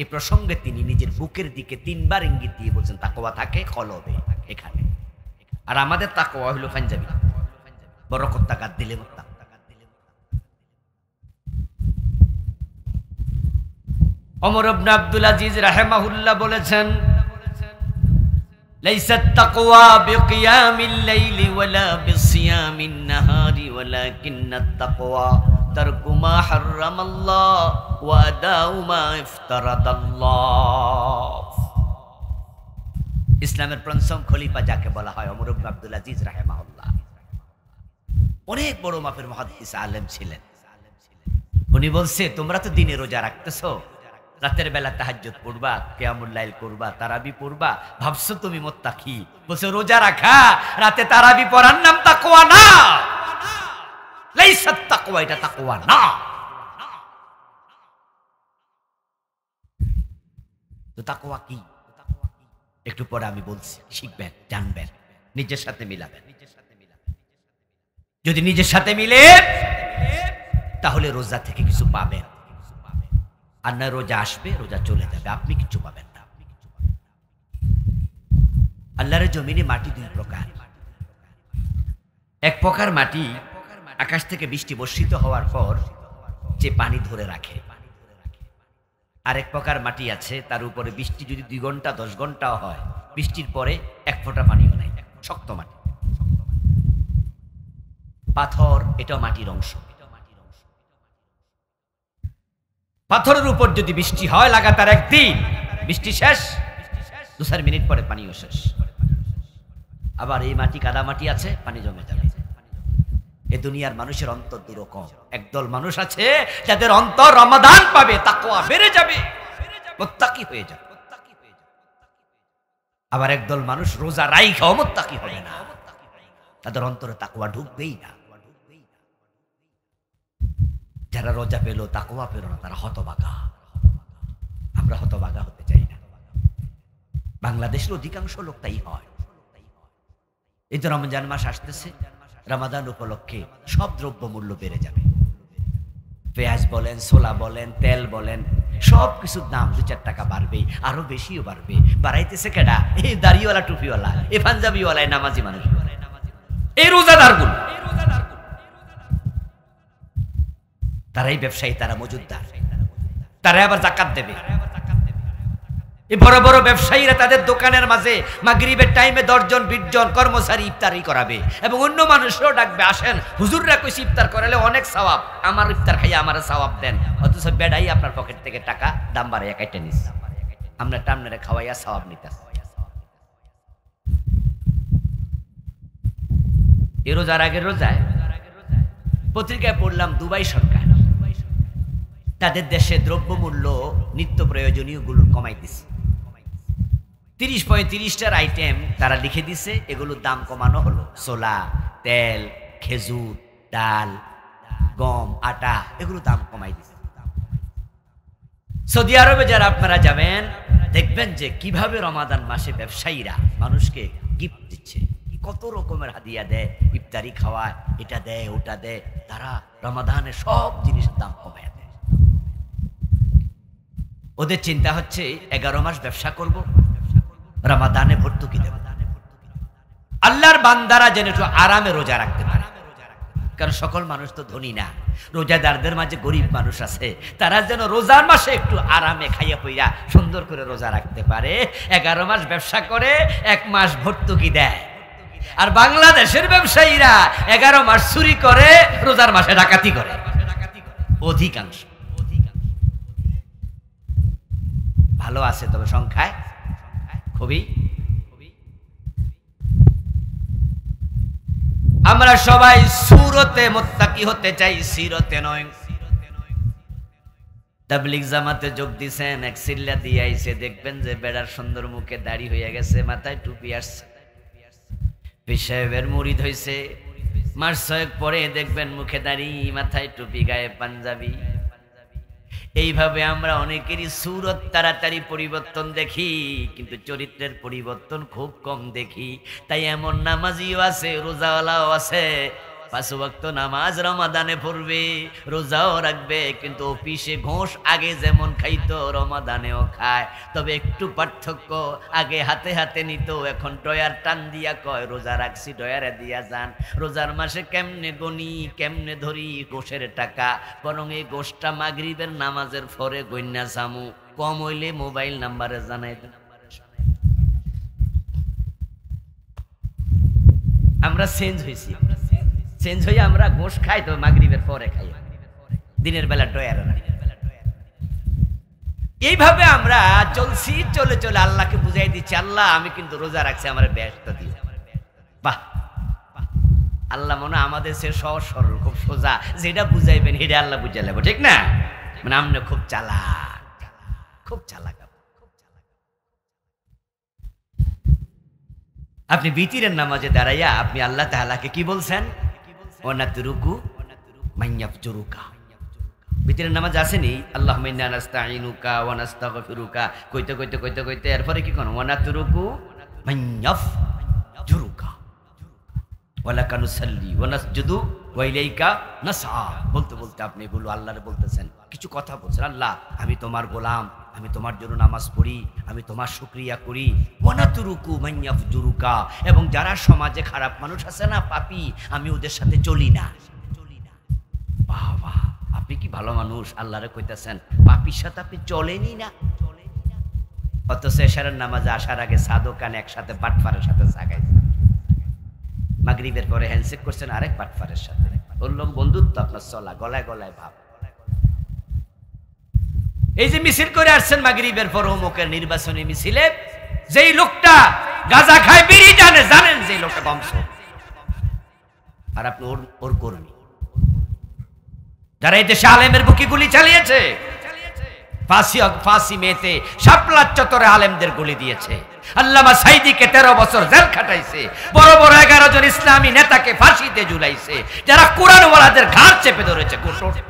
এই প্রসঙ্গে তিনি নিজের বুকের দিকে 3 বার ইঙ্গিত দিয়ে বলছেন, তাকওয়া থাকে কলবে, এখানে। আর আমাদের তাকওয়া হলো পাঞ্জাবি, বরকত তাকাত দিলে মুত্তাকি। ওমর ইবনে আব্দুল আজিজ রাহিমাহুল্লাহ বলেছেন, লাইসাত তাকওয়া বিকিয়ামিল লাইলি ওয়ালা বিসিয়ামিন নাহারি ওয়ালাকিন্নাত তাকওয়া তারকু মা হারামাল্লাহ ওয়া আদাউ মা ইফতারাদাল্লাহ। ইসলামের পঞ্চম খলিফা যাকে বলা হয় ওমর ইবনে আব্দুল আজিজ রাহিমাহুল্লাহ, অনেক বড় মাপের মুহাদ্দিস আলেম ছিলেন। উনি বলছে, তোমরা তো দিনে রোজা রাখতেছো, রাতের বেলা তাহাজ্জুদ পড়বা, কিয়ামুল লাইল করবা, তারাবি পড়বা, ভাবছো তুমি মুত্তাকি। বলছে রোজা রাখা, রাতে তারাবি পড়ার নাম তাকওয়া না। লাইসাত তাকওয়া, এটা তাকওয়া না। তো তাকওয়া কি একটু পরে আমি বলছি, শিখবেন, জানবেন, নিজের সাথে মিলাবেন। যদি নিজের সাথে মিলে তাহলে রোজা থেকে কিছু পাবেন, আর না রোজা আসবে, রোজা চলে যাবে, আপনি কিছু পাবেন না। আল্লাহর জমিনে মাটি 2 প্রকার। এক প্রকার মাটি আকাশ থেকে বৃষ্টি বর্ষিত হওয়ার পর যে পানি ধরে রাখে, আরেক প্রকার মাটি আছে তার উপরে বৃষ্টি যদি 2 ঘন্টা 10 ঘন্টাও হয়, বৃষ্টির পরে 1 ফোঁটা পানিও নাই, শক্ত মাটি। পাথর, এটাও মাটির অংশ। পাথরের উপর যদি বৃষ্টি হয় লাগাতার 1 দিন, বৃষ্টি শেষ, 2-4 মিনিট পরে পানিও শেষ। আবার এই মাটি কাদা মাটি আছে, পানি জমে যাবে। এ দুনিয়ার মানুষের অন্তর দুরকম। একদল মানুষ আছে যাদের অন্তর রমাদান পাবে, তাকওয়া বেড়ে যাবে, মুত্তাকি হয়ে যাবে। আবার একদল মানুষ রোজা রাইখাও মুত্তাকি হবে না, তাদের অন্তরে তাকওয়া ঢুকবেই না। যারা রোজা পেল, তাকওয়া পেল না, তারা হতভাগা। আমরা হতভাগা হতে চাই না। বাংলাদেশের অধিকাংশ লোক তাই হয়। এই তো রমজান মাস আসতেছে, রমাদান উপলক্ষে সব দ্রব্য মূল্য বেড়ে যাবে। পেঁয়াজ বলেন, ছোলা বলেন, তেল বলেন, সব কিছুর দাম 2-4 টাকা বাড়বে, আরো বেশিও বাড়বে। বাড়াইতেছে কেডা? এই দাড়িওয়ালা, টুপিওয়ালা, এই পাঞ্জাবিওয়ালা, এই নামাজি মানুষ, এই রোজাদার গুলো, তারাই ব্যবসায়ী, তারা মজুদদার, তারা আবার যাকাত দেবে। এই বড় বড় ব্যবসায়ীরা তাদের দোকানের মাঝে মাগরিবের টাইমে 10 জন 20 জন কর্মচারী ইফতারি করাবে এবং অন্য মানুষরাও ডাকবে, আসেন হুজুররা কইছে ইফতার করালে অনেক সওয়াব, আমার ইফতার খাইয়া আমার সওয়াব দেন। অথচ বেড়াই আপনার পকেট থেকে টাকা দাম বাড়াইয়া কেটে নিস, আমরা টামনেরে খাওয়াইয়া সওয়াব নিতাম। এই রোজার আগের রোজায় পত্রিকায় পড়লাম দুবাই সরকার তাদের দেশে দ্রব্যমূল্য নিত্য প্রয়োজনীয় গুলো কমাই দিছে। 30-35টার আইটেম তারা লিখে দিছে, এগুলোর দাম কমানো হলো। ছোলা, তেল, খেজুর, ডাল, গম, আটা, এগুলো দাম কমাই দিছে। সৌদি আরবে যারা আপনারা যাবেন দেখবেন যে কিভাবে রমাদান মাসে ব্যবসায়ীরা মানুষকে গিফট দিচ্ছে, কত রকমের হাদিয়া দেয়, ইফতারি খাওয়ায়, এটা দেয় ওটা দেয়। তারা রমাদানে সব জিনিসের দাম কমায় দেয়। ওদের চিন্তা হচ্ছে 11 মাস ব্যবসা করব, রমাদানে ভর্তুকি দেব, আল্লাহর বান্দারা যেন একটু আরামে রোজা রাখতে পারে। কারণ সকল মানুষ তো ধনী না, রোজাদারদের মাঝে গরিব মানুষ আছে, তারা যেন রোজার মাসে একটু আরামে খাইয়া পইয়া সুন্দর করে রোজা রাখতে পারে। 11 মাস ব্যবসা করে 1 মাস ভর্তুকি দেয়। আর বাংলাদেশের ব্যবসায়ীরা 11 মাস চুরি করে, রোজার মাসে ডাকাতি করে অধিকাংশ। ভালো আছে তবে সংখ্যায় খুবই। আমরা সবাই সুরতে মুত্তাকি হতে চাই, সিরতে নয়। তাবলীগ জামাতে যোগ দিছেন, এক সিল্লা দিয়ে আইছে, দেখবেন যে বেড়ার সুন্দর মুখে দাড়ি হয়ে গেছে, মাথায় টুপি আসছে, পীর সাহেবের মুরিদ হইছে। মাস 6 পরে দেখবেন মুখে দাড়ি, মাথায় টুপি, গায়ে পাঞ্জাবি। এইভাবে আমরা অনেকেরই সুরত তাড়াতাড়ি পরিবর্তন দেখি, কিন্তু চরিত্রের পরিবর্তন খুব কম দেখি। তাই এমন নামাজিও আছে, রোজাওয়ালাও আছে, 5 ওয়াক্ত নামাজ রমাদানে পড়বে, রোজাও রাখবে, কিন্তু অফিসে ঘোষ আগে যেমন খাইতো রমাদানেও খায়। তবে একটু পার্থক্য, আগে হাতে হাতে নিত, এখন ডয়ার টান দিয়া কয় রোজা রাখছি, ডয়ারে দিয়া যান। রোজার মাসে কেমনে গনি, কেমনে ধরি গোশের টাকা, বরং এই গোশটা মাগরিবের নামাজের পরে গন্যা জামু, কম হইলে মোবাইল নাম্বারে জানাই দেন। আমরা চেঞ্জ হয়েছি, চেঞ্জ হয়ে আমরা গোশ খাই তো মাগরিবের পরে খাই, দিনের বেলা ডয়ার। এইভাবে আমরা চলছি, চলে চলে আল্লাহকে বুঝাই দিচ্ছি, আল্লাহ আমি কিন্তু রোজা রাখছি, আমার ব্যস্ত দিও। বাহ, আল্লাহ মনে আমাদের সে সহজ সরল, খুব সোজা, যেটা বুঝাইবেন সেটা আল্লাহ বুঝাই লাগবে, ঠিক না? মানে আমরা খুব চালাক, খুব চালাক। আপনি বিতিরের নামাজে দাঁড়াইয়া আপনি আল্লাহ তাআলাকে কি বলছেন? ওয়ানাতরুকু মাইয়াফজুরুকা। বিতিরের নামাজ আসেনি আল্লাহুম্মা ইন্না নাস্তাঈনুকা ওয়া নাস্তাগফিরুকা, কইতে কইতে কইতে কইতে এরপরে কি কোন ওয়ানাতরুকু মাইয়াফজুরুকা ওয়ালাকা নুসাল্লি ওয়া নাসজুদু ওয়া ইলাইকা নাসআ। বলতে বলতে আপনি এগুলো আল্লাহরে বলতেছেন, কিছু কথা বলছেন, আল্লাহ আমি তোমার গোলাম, আমি তোমার জন্য নামাজ পড়ি, আমি তোমার শুকরিয়া করি। ওয়ানাতরুকু মাইয়াফজুরুকা, এবং যারা সমাজে খারাপ মানুষ আছে না, পাপী, আমি ওদের সাথে চলি না। বাহ বাহ, আপনি কি ভালো মানুষ, আল্লাহরে কইতেছেন, পাপীর সাথে আপনি চলেনই না। অথচ এশারের নামাজে আসার আগে সাদকান একসাথে বাটফারের সাথে জাগাইছেন, মাগরিবের পরে হ্যান্ডশেক করছেন আরেক বাটফারের সাথে, ওর লোক বন্ধুত্ব আপনার চলা, গলায় গলায় ভাব। এই যে মিছিল করে আসছেন মাগরিবের পর অমুকের নির্বাচনী মিছিলে, যেই লোকটা গাঁজা খায়, বিড়ি জানে, জানেন যে লোকটা বংশ, আর আপনি ওর কর্মী। যারা এই দেশে আলেমের বুকে গুলি চালিয়েছে, ফাঁসি মেতে শাপলা চত্বরে আলেমদের গুলি দিয়েছে, আল্লামা সাইদিকে 13 বছর জেল খাটাইছে, বড় বড় 11 জন ইসলামী নেতাকে ফাঁসিতে ঝুলাইছে, যারা কোরআনওয়ালাদের ঘাড় চেপে ধরেছে,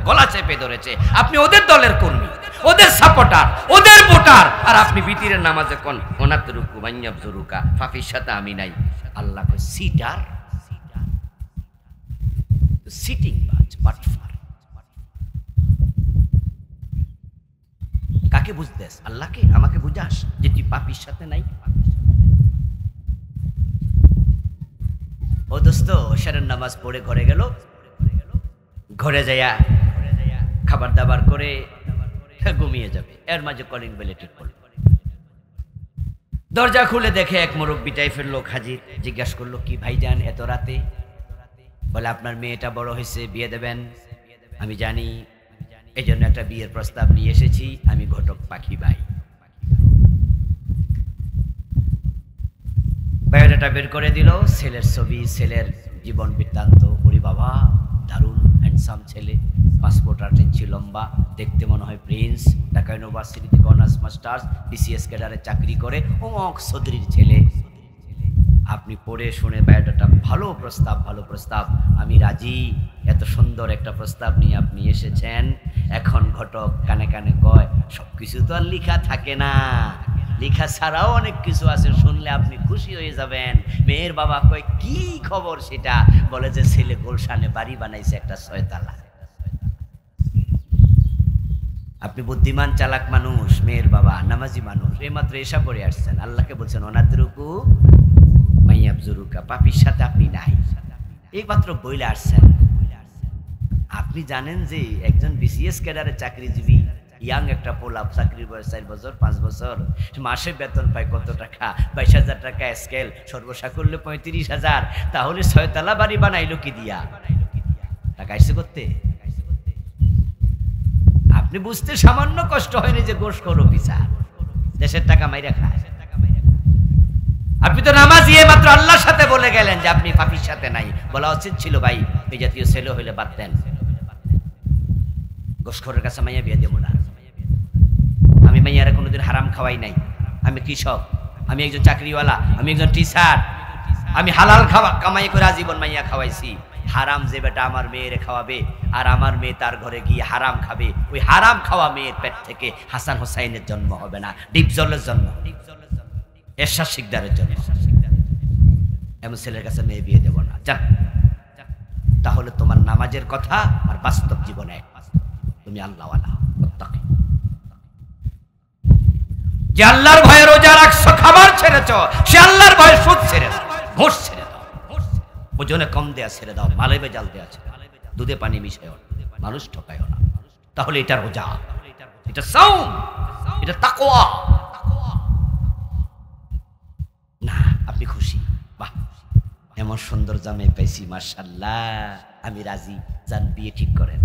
গলা চেপে ধরেছে, আপনি ওদের দলের কর্মী। ওদের সাপোর্টার, ওদের ভোটার, আর আপনি বিতিরের নামাজে কোন ওনাতরুকু মাইয়াবজুরুকা ফাফির সাথে আমি নাই। আল্লাহ কয় সিটার, সিটিং বাজ বাটফার। কাকে বুঝতেস? আল্লাহকে? আমাকে বুঝাস যে তুই পাপির সাথে নাই? ও দোস্ত এশারের নামাজ পড়ে ঘরে গেল, ঘরে যাইয়া খাবার দাবার করে ঘুমিয়ে যাবে। এর মাঝে কলিং বেলে ঠিক করল। দরজা খুলে দেখে এক মুরব্বি টাইপের লোক হাজির। জিজ্ঞাসা করলো, কি ভাইজান এত রাতে? বলে, আপনার মেয়েটা বড় হয়েছে, বিয়ে দেবেন। আমি জানি, এই জন্য একটা বিয়ের প্রস্তাব নিয়ে এসেছি। আমি ঘটক পাখি ভাই। বায়োডাটা বের করে দিল, ছেলের ছবি, ছেলের জীবন বৃত্তান্ত। ওরে বাবা, দারুণ হ্যান্ডসাম ছেলে, পাসপোর্ট 8 ইঞ্চি লম্বা, দেখতে মনে হয় প্রিন্স, ঢাকা ইউনিভার্সিটি থেকে অনার্স মাস্টার্স, বিসিএস ক্যাডারে চাকরি করে, অমক সদরির ছেলে। আপনি পড়ে শুনে বায়োডাটা, ভালো প্রস্তাব, ভালো প্রস্তাব, আমি রাজি। এত সুন্দর একটা প্রস্তাব নিয়ে আপনি এসেছেন। এখন ঘটক কানে কানে কয়, সবকিছু তো আর লেখা থাকে না, লেখা ছাড়াও অনেক কিছু আছে, শুনলে আপনি খুশি হয়ে যাবেন। মেয়ের বাবা কয়, কি খবর সেটা? বলে যে ছেলে গুলশানে বাড়ি বানাইছে একটা 6 তলা। আপনি বুদ্ধিমান চালাক মানুষ, মেয়ের বাবা নামাজি মানুষ, এইমাত্র এসা পড়ে আসছেন। আল্লাহকে বলছেন অনাদরুকু মাইয়াবজুরুকা, পাপির সাথে আপনি নাই, এইমাত্র বইলে আসছেন। আপনি জানেন যে একজন বিসিএস ক্যাডারে চাকরিজীবী, ইয়াং একটা পোলা, চাকরির বয়স 4 বছর 5 বছর, মাসে বেতন পায় কত টাকা? 22,000 টাকা স্কেল, সর্বসা করলে 35,000। তাহলে 6 তলা বাড়ি বানাইলো কি দিয়া? টাকা এসে করতে? আপনি বুঝতে সামান্য কষ্ট হয়নি যে গোশখোর অফিসার, দেশের টাকা মাইরা খায়। আপনি তো নামাজি, মাত্র আল্লাহর সাথে বলে গেলেন যে আপনি পাপির সাথে নাই। বলা উচিত ছিল ভাই, এই জাতীয় ছেলে হইলে বাঁধতেন। গোশখোরের কাছে মাইয়া বিয়ে দেবো না। আমি মাইয়ারা কোনোদিন হারাম খাওয়াই নাই। আমি কৃষক, আমি একজন চাকরিওয়ালা, আমি একজন টিচার। আমি হালাল খাওয়া কামাই করে আজীবন মাইয়া খাওয়াইছি। হারাম যে বেটা আমার মেয়েরে খাওয়াবে আর আমার মেয়ে তার ঘরে গিয়ে হারাম খাবে, ওই হারাম খাওয়া মেয়ের পেট থেকে হাসান হোসাইনের জন্ম হবে না, ডিপজলের জন্ম, এরশাদ শিকদারের জন্য। এমন ছেলের কাছে মেয়ে বিয়ে দেব না। যান, তাহলে তোমার নামাজের কথা আর বাস্তব জীবনে তুমি আল্লাহওয়ালা মুত্তাকি। যে আল্লাহর ভয়ে রোজা রাখছো, খাবার ছেড়েছ, সে আল্লাহর ভয়ে সুদ ছেড়ে দাও, ঘুষ ছেড়ে দাও, ওজনে কম দেয়া ছেড়ে দাও, মালে বেজাল দেয়া ছেড়ে দাও, দুধে পানি মিশায় না, মানুষ ঠকায় না। তাহলে এটা রোজা, এটা সাওম, এটা তাকওয়া। না, আপনি খুশি? বাহ, এমন সুন্দর জামাই পাইছি, মাশাআল্লাহ, আমি রাজি, যান বিয়ে ঠিক করেন।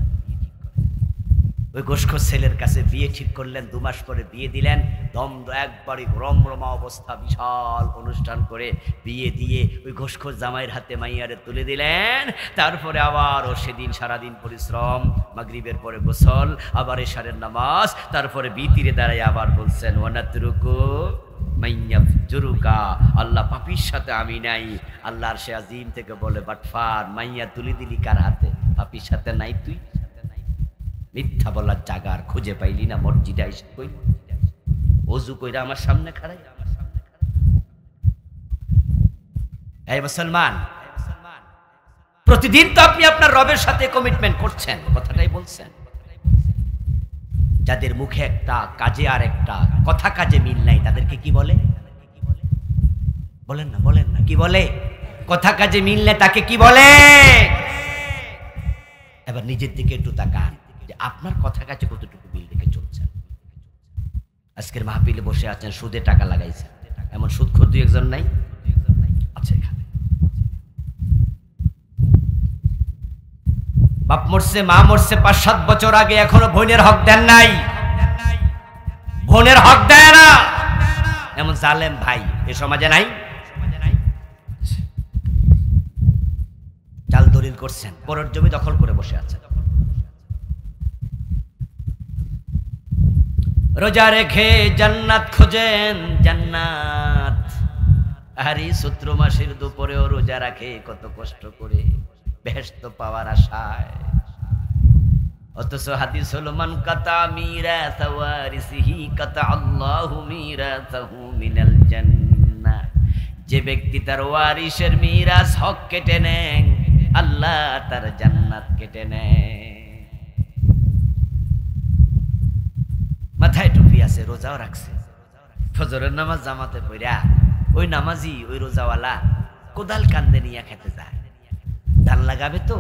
ওই গোশখোর ছেলের কাছে বিয়ে ঠিক করলেন। 2 মাস পরে বিয়ে দিলেন। দমদ একবারে রমরমা অবস্থা, বিশাল অনুষ্ঠান করে বিয়ে দিয়ে ওই গোশখোর জামাইয়ের হাতে মাইয়ারে তুলে দিলেন। তারপরে আবারও সেদিন সারাদিন পরিশ্রম, মাগরিবের পরে গোসল, আবার এশারের নামাজ, তারপরে বিতিরে দাঁড়ায় আবার বলছেন ওয়ানাতরুকু মাইয়াবজুরুকা, আল্লাহ পাপির সাথে আমি নাই। আল্লাহর সে আজিম থেকে বলে, বাটফার, মাইয়া তুলে দিলি কার হাতে? পাপির সাথে নাই তুই। মিথ্যা বলার জাগার খুঁজে পাইলি না? মসজিদে এসে কই ওযু কইরা আমার সামনে খাড়াই। এই মুসলমান, প্রতিদিন তো আপনি আপনার রবের সাথে কমিটমেন্ট করছেন, কথাটাই বলছেন। যাদের মুখে একটা, কাজে আর একটা, কথা কাজে মিল নাই, তাদেরকে কি বলে? বলেন না, বলেন না, কি বলে? কথা কাজে মিল নেই, তাকে কি বলে? এবার নিজের দিকে একটু তাকান যে আপনার কথা কাজে কতটুকু মিল রেখে চলছেন। আজকের মাহফিলে বসে আছেন, সুদে টাকা লাগাইছেন, এমন সুদখোর 2-1 নাই? আচ্ছা, এখানে বাপ মরছে, মা মরছে 5-7 বছর আগে, এখনো বোনের হক দেন নাই, বোনের হক দেয় না, এমন জালেম ভাই এ সমাজে নাই? জাল দলিল করছেন, পরের জমি দখল করে বসে আছেন। রোজা রেখে জান্নাত খোঁজেন, জান্নাত। আরে চৈত্র মাসের দুপুরেও রোজা রাখে কত কষ্ট করে বেহেশত পাওয়ার আশায়। অথচ হাদিস হলো মান কাতা মিরাত ওয়ারিসিহি কাতা আল্লাহু মিরাতাহু মিনাল জান্নাহ। যে ব্যক্তি তার ওয়ারিসের মিরাস হক কেটে নেয়, আল্লাহ তার জান্নাত কেটে নেয়। মাথায় টুপি আছে, রোজাও রাখছে, ফজরের নামাজ জামাতে পড়া ওই নামাজি ওই রোজাওয়ালা কোদাল কান্দে নিয়ে খেতে যায়। ধান লাগাবে তো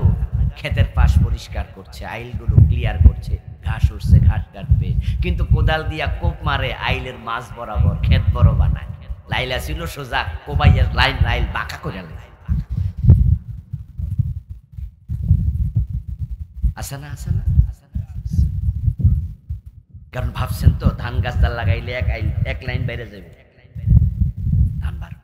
ক্ষেতের পাশ পরিষ্কার করছে, আইলগুলো ক্লিয়ার করছে, ঘাস উঠছে, ঘাস কাটবে, কিন্তু কোদাল দিয়া কোপ মারে আইলের মাছ বরাবর ক্ষেত বড় বানায়। লাইলা ছিল সোজা, কোবাইয়ার লাইন লাইল বাঁকা করে আসে না, আসে না। কারণ ভাবছেন তো ধান গাছটা লাগাইলে এক লাইন বাইরে যাবে, ধান বাড়বে।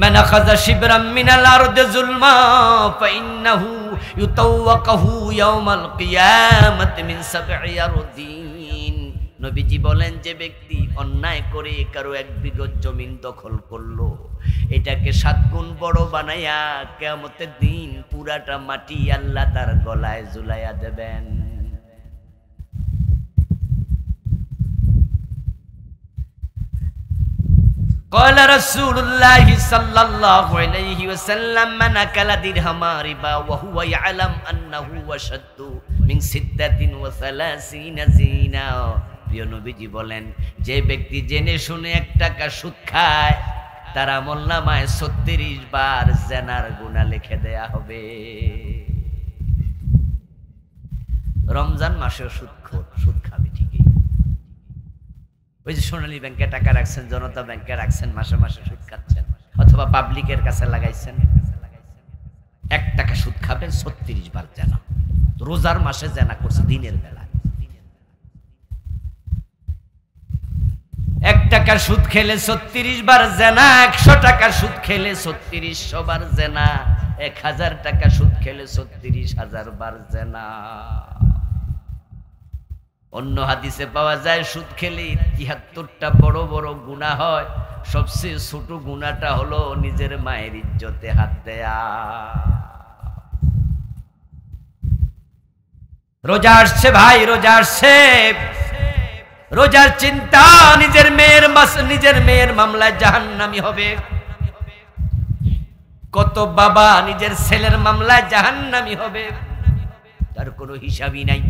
من أخذ شبرا من الأرض ظلما فإنه يطوقه يوم القيامة من 7 أراضين। নবীজি বলেন, যে ব্যক্তি অন্যায় করে কারো 1 বিঘত জমিন দখল করলো, এটাকে 7 গুণ বড় বানাইয়া কিয়ামতের দিন পুরাটা মাটি আল্লাহ তার গলায় ঝুলাইয়া দেবেন। قال رسول الله صلى الله عليه وسلم من أكل درهم ربا وهو يعلم أنه أشد من 36 زنا। প্রিয় নবীজি বলেন, যে ব্যক্তি জেনে শুনে 1 টাকা সুদ খায়, তার আমলনামায় 36 বার জিনার গুনাহ লিখে দেয়া হবে। রমজান মাসে সুদ খাবে ঠিকই। ওই যে সোনালী ব্যাংকে টাকা রাখছেন, জনতা ব্যাংকে রাখছেন, মাসে মাসে সুদ খাচ্ছেন, অথবা পাবলিকের কাছে লাগাইছেন, 1 টাকা সুদ খাবেন 36 বার জানা। রোজার মাসে জানা করছে দিনের বেলা। 1 টাকা সুদ খেলে 36 বার জানা, 100 টাকা সুদ খেলে 3600 বার জানা, 1000 টাকা সুদ খেলে 36,000 বার জানা। অন্য হাদিসে পাওয়া যায়, সুদ খেলে 73টা বড় বড় গুনাহ হয়, সবচেয়ে ছোট গুনাহটা হলো নিজের মায়ের ইজ্জতে হাত দেয়া। রোজা আসছে ভাই, রোজা আসছে, রোজার চিন্তা নিজের মেয়ের মামলায় জাহান্নামী হবে। কত বাবা নিজের ছেলের মামলায় জাহান্নামী হবে, তার কোনো হিসাবই নাই।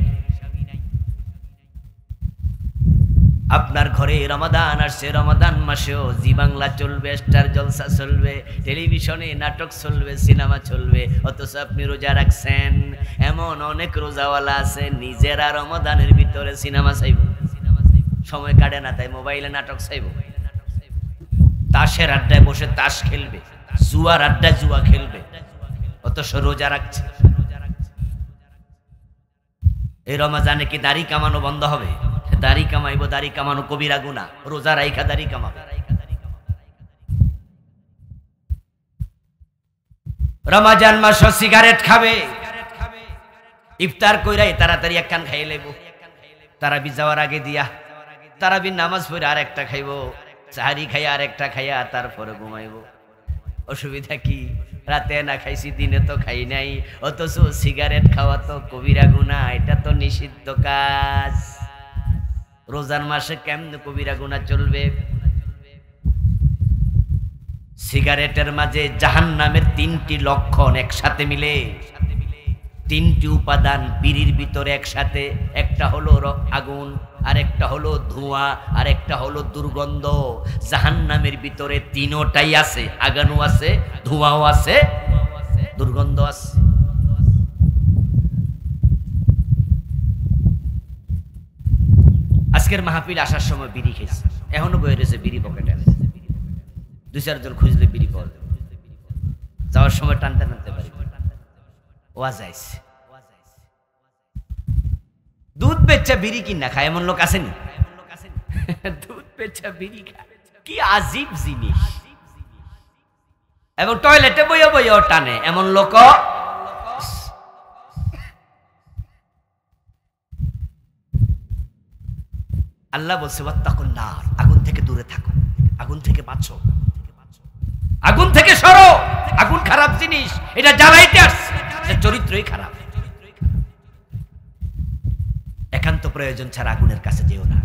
আপনার ঘরে রমাদান আসছে, রমাদান মাসেও জি বাংলা চলবে, স্টার জলসা চলবে, টেলিভিশনে নাটক চলবে, সিনেমা চলবে, অথচ আপনি রোজা রাখছেন। এমন অনেক রোজাওয়ালা আছে নিজেরা রমাদানের ভিতরে সিনেমা চাইব, সময় কাটে না তাই মোবাইলে নাটক চাইব, তাসের আড্ডায় বসে তাস খেলবে, জুয়ার আড্ডায় জুয়া খেলবে, অথচ রোজা রাখছে। এই রমজানে কি দাড়ি কামানো বন্ধ হবে? দাড়ি কামাইবো, দাড়ি কামানো কবিরা গুনাহ, রোজা রাইখা দাড়ি কামাবে। রমজান মাস সিগারেট খাবে, ইফতার কইরাই তাড়াতাড়ি 1 কান খাইয়ে লইব, তারাবি যাওয়ার আগে দিয়া, তারাবি নামাজ পড়ে আরেকটা খাইব, সাহারি খাইয়া আরেকটা খাইয়া তারপরে ঘুমাইব। অসুবিধা কি? রাতে না খাইছি, দিনে তো খাই নাই, অথচ সিগারেট খাওয়া তো কবিরা গুনাহ, এটা তো নিষিদ্ধ কাজ। রোজার মাসে কেমনে কবিরা গুনাহ চলবে? সিগারেটের মাঝে জাহান্নামের 3টি লক্ষণ একসাথে মিলে, 3টি উপাদান বিড়ির ভিতরে একসাথে, একটা হলো আগুন, আরেকটা হলো ধোঁয়া, আরেকটা হলো দুর্গন্ধ। জাহান্নামের ভিতরে 3টাই আছে, আগুনও আছে, ধোঁয়াও আছে, দুর্গন্ধ আছে। আজকের মাহফিল আসার সময় বিড়ি খেয়েছে, এখনো বয়ে রয়েছে বিড়ি পকেটে, 2-4 জন খুঁজলে বিড়ি পাওয়া যাবে, যাওয়ার সময় টানতে টানতে পারি। ওয়াজ আইছে, দুধ বেচা বিড়ি কিনা খায় এমন লোক আসেনি? দুধ বেচা বিড়ি খায়, কি আজীব জিনিস। এবং টয়লেটে বইয়া বইয়া টানে এমন লোক। আল্লাহ বলছে ওয়াত্তাকুন নার, আগুন থেকে দূরে থাকো, আগুন থেকে বাঁচো, আগুন থেকে সরো, আগুন খারাপ জিনিস, এটা জ্বালাইতে আসছে, এটা চরিত্রই খারাপ। একান্ত প্রয়োজন ছাড়া আগুনের কাছে যেও না,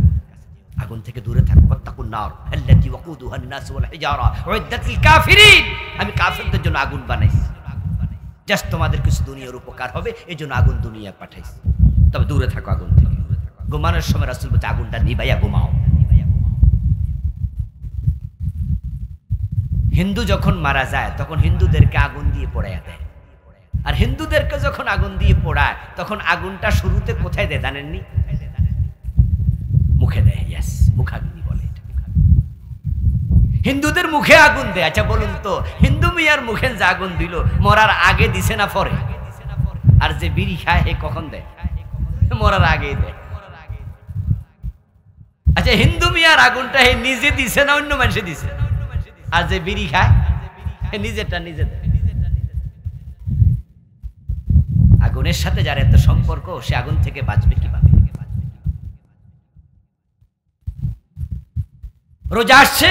আগুন থেকে দূরে থাকো। ওয়াত্তাকুন নার আল্লাতী ওয়াকুদুহা আন-নাস ওয়াল হিজারা উইদ্দাত লিল কাফিরিন। আমি কাফিরদের জন্য আগুন বানাইছি, জাস্ট তোমাদের কিছু দুনিয়ার উপকার হবে এই জন্য আগুন দুনিয়া পাঠাইছি। তবে দূরে থাকো আগুন থেকে। ঘুমানোর সময় রাসূল বলছে আগুনটা নিভাইয়া ঘুমাও। হিন্দু যখন মারা যায় তখন হিন্দুদেরকে আগুন দিয়ে পোড়াইয়া দেয়, আর হিন্দুদেরকে যখন আগুন দিয়ে পোড়ায় তখন আগুনটা শুরুতে কোথায় দেয় জানেননি? মুখে দেয়। ইয়েস, মুখাগ্নি বলে এটা। হিন্দুদের মুখে আগুন দেয়। আচ্ছা বলুন তো, হিন্দু মিয়ার মুখে যে আগুন দিল মরার আগে দিছে না পরে? আর যে বিড়ি খায় হে কখন দেয়? মরার আগেই দেয়। আচ্ছা হিন্দু মিয়ার আগুনটা হে নিজে দিছে না অন্য মানুষে দিছে? আর যে বিড়ি খায় নিজেরটা নিজে দেয়। আগুনের সাথে যার এত সম্পর্ক সে আগুন থেকে বাঁচবে কিভাবে? রোজা আসছে,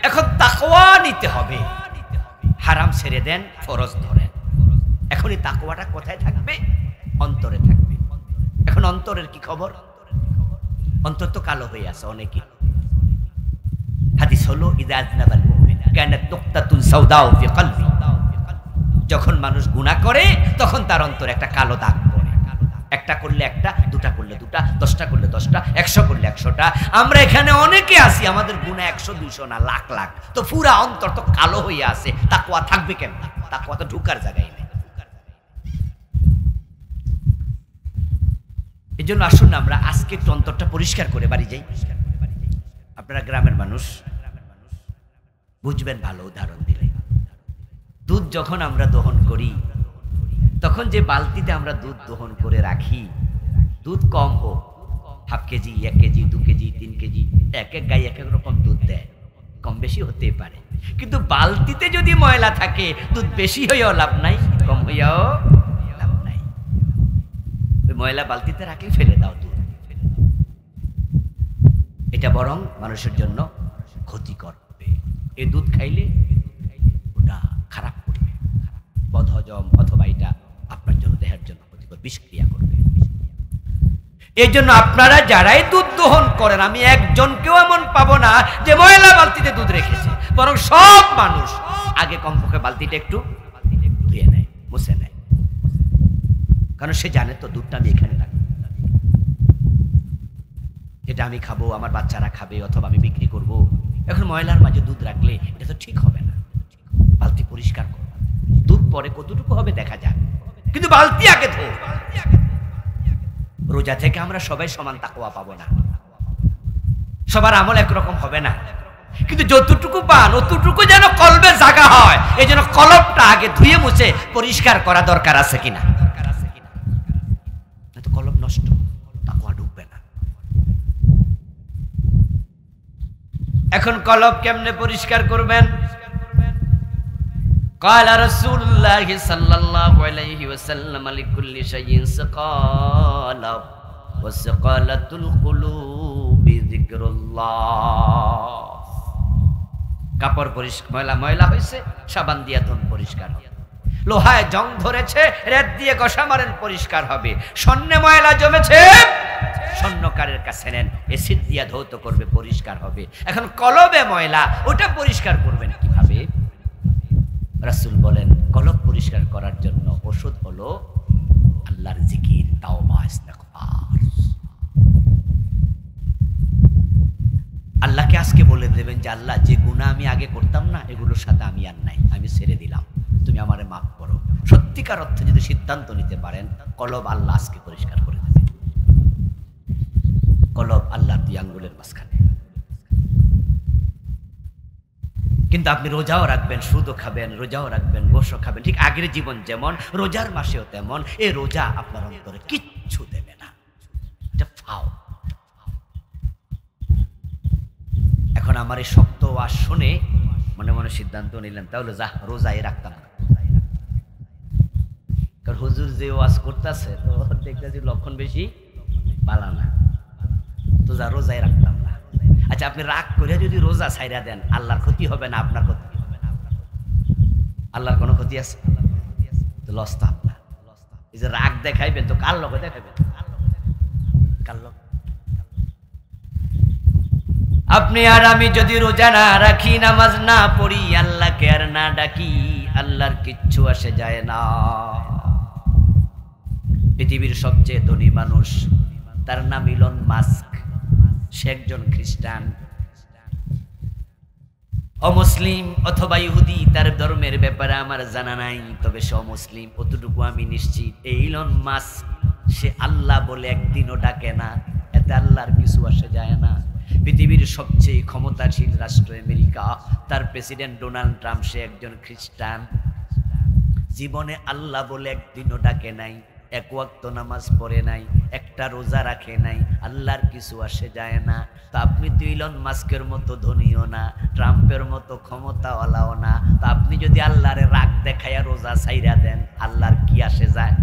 এখন তাকওয়া নিতে হবে। হারাম ছেড়ে দেন, ফরজ ধরেন। এখনই তাকওয়াটা কোথায় থাকবে? অন্তরে থাকবে। এখন অন্তরের কি খবর? অন্তর তো কালো হয়ে আছে অনেকে। হাদিস হলো ইযা আযনাবাল মুমিন কানাত নুকতাতুন সাওদাউ ফি কলবি। যখন মানুষ গুনাহ করে তখন তার অন্তরে একটা কালো দাগ পড়ে। একটা করলে একটা, দুটা করলে দুটা, 10টা করলে 10টা, 100 করলে 100টা। আমরা এখানে অনেকে আছি আমাদের গুনাহ 100 200 না লাখ লাখ, তো পুরা অন্তর তো কালো হয়ে আছে। তাকওয়া থাকবে কেমন? তাকওয়া তো ঢুকার জায়গায় নেই। এজন্য আসুন না আমরা আজকে একটু অন্তরটা পরিষ্কার করে বাড়ি যাই। আপনারা গ্রামের মানুষ, বুঝবেন ভালো উদাহরণ দিলে। দুধ যখন আমরা দহন করি তখন যে বালতিতে আমরা দুধ দহন করে রাখি, দুধ কম হোক, half KG, 1 KG, 2 KG, 3 KG, এক এক গাই এক এক রকম দুধ দেয়, কম বেশি হতে পারে। কিন্তু বালতিতে যদি ময়লা থাকে দুধ বেশি হইয়াও লাভ নাই, কম হইয়াও লাভ নাই। ওই ময়লা বালতিতে রাখলে ফেলে দাও দুধ। এটা বরং মানুষের জন্য ক্ষতিকর হবে। এই দুধ খাইলে ওটা খারাপ করবে, বদহজম, অথবা এটা আপনার জন্য দেহের জন্য ক্ষতিকর, বিষক্রিয়া করবে। এই জন্য আপনারা যারাই দুধ দহন করেন, আমি একজনকেও এমন পাবো না যে ময়লা বালতিতে দুধ রেখেছে, বরং সব মানুষ আগে কমপক্ষে বালতিটা একটু ধুয়ে নেয়, মুছে নেয়। কারণ সে জানে তো দুধটা আমি এখানে রাখবো, এটা আমি খাবো, আমার বাচ্চারা খাবে, অথবা আমি বিক্রি করব। এখন ময়লার মাঝে দুধ রাখলে এটা তো ঠিক হবে না। বালতি পরিষ্কার করো, দুধ পরে কতটুকু হবে দেখা যাক, কিন্তু বালতি আগে ধো। রোজা থেকে আমরা সবাই সমান তাকওয়া পাবো না, সবার আমল একরকম হবে না, কিন্তু যতটুকু পান অতটুকু যেন কলবে জাগা হয়। এই জন্য কলবটা আগে ধুয়ে মুছে পরিষ্কার করা দরকার আছে কিনা। কলব নষ্ট, তাকওয়া ঢুকবে না। এখন কলব কেমনে পরিষ্কার করবেন? قال رسول الله صلى الله عليه وسلم لكل شيء سقالة وسقالة القلوب ذكر الله। কাপড় পরিষ্কার, ময়লা হয়েছে সাবান দিয়ে ধুন, পরিষ্কার হবে। লোহায় জং ধরেছে, রেত দিয়ে ঘষা মারেন, পরিষ্কার হবে। স্বর্ণে ময়লা জমেছে, স্বর্ণকারের কাছে নেন, এসিড দিয়ে ধৌত করবে, পরিষ্কার হবে। এখন কলবে ময়লা, ওটা পরিষ্কার করবেন কিভাবে? রাসূল বলেন কলব পরিষ্কার করার জন্য ওষুধ হলো আল্লাহর জিকির, তাওবা, ইস্তিগফার। আল্লাহকে আজকে বলে দেবেন যে আল্লাহ, যে গুনাহ আমি আগে করতাম না এগুলোর সাথে আমি আর নাই, আমি ছেড়ে দিলাম, তুমি আমারে মাফ করো। সত্যিকার অর্থে যদি সিদ্ধান্ত নিতে পারেন, কলব আল্লাহ আজকে পরিষ্কার করে দেবে। কলব আল্লাহর 2 আঙ্গুলের মাঝখানে। কিন্তু আপনি রোজাও রাখবেন, সুদও খাবেন, রোজাও রাখবেন, গোশও খাবেন, ঠিক আগের জীবন যেমন রোজার মাসেও তেমন। এই রোজা আপনার অন্তরে কিচ্ছু দেবে না, এটা ফাও। এখন আমার এই শক্ত ওয়াজ শুনে মনে মনে সিদ্ধান্ত নিলেন তাহলে যা রোজাই রাখতাম না। কারণ হুজুর যে ওয়াজ করতেছে তো দেখতেছি লক্ষণ বেশি ভালো না, তো যা রোজাই রাখতাম না। আচ্ছা আপনি রাগ করে যদি রোজা ছাইরা দেন, আল্লাহর ক্ষতি হবে না আপনার ক্ষতি হবে না? আল্লাহর কোনো ক্ষতি আছে? তো লস তো আপনার। এই যে রাগ দেখাইবেন তো কার লগে দেখাবেন? কার লগে? আপনি আর আমি যদি রোজা না রাখি, নামাজ না পড়ি, আল্লাহকে আর না ডাকি, আল্লাহর কিচ্ছু আসে যায় না। পৃথিবীর সবচেয়ে ধনী মানুষ, তার নাম ইলন মাস্ক। সে একজন খ্রিস্টান, অমুসলিম অথবা ইহুদি, তার ধর্মের ব্যাপারে আমার জানা নাই, তবে সে অমুসলিম অতটুকু আমি নিশ্চিত। এই ইলন মাস্ক সে আল্লাহ বলে একদিনও ডাকে না, এতে আল্লাহর কিছু আসে যায় না। পৃথিবীর সবচেয়ে ক্ষমতাশীল রাষ্ট্র আমেরিকা, তার প্রেসিডেন্ট ডোনাল্ড ট্রাম্প, সে একজন খ্রিস্টান, জীবনে আল্লাহ বলে একদিনও ডাকে নাই, এক ওয়াক্ত নামাজ পড়ে নাই, একটা রোজা রাখে নাই, আল্লাহর কিছু আসে যায় না। তো আপনি তো ইলন মাস্কের মতো ধনীও না, ট্রাম্পের মতো ক্ষমতাওয়ালাও না, তো আপনি যদি আল্লাহরে রাগ দেখাইয়া রোজা ছাইরা দেন, আল্লাহর কি আসে যায়?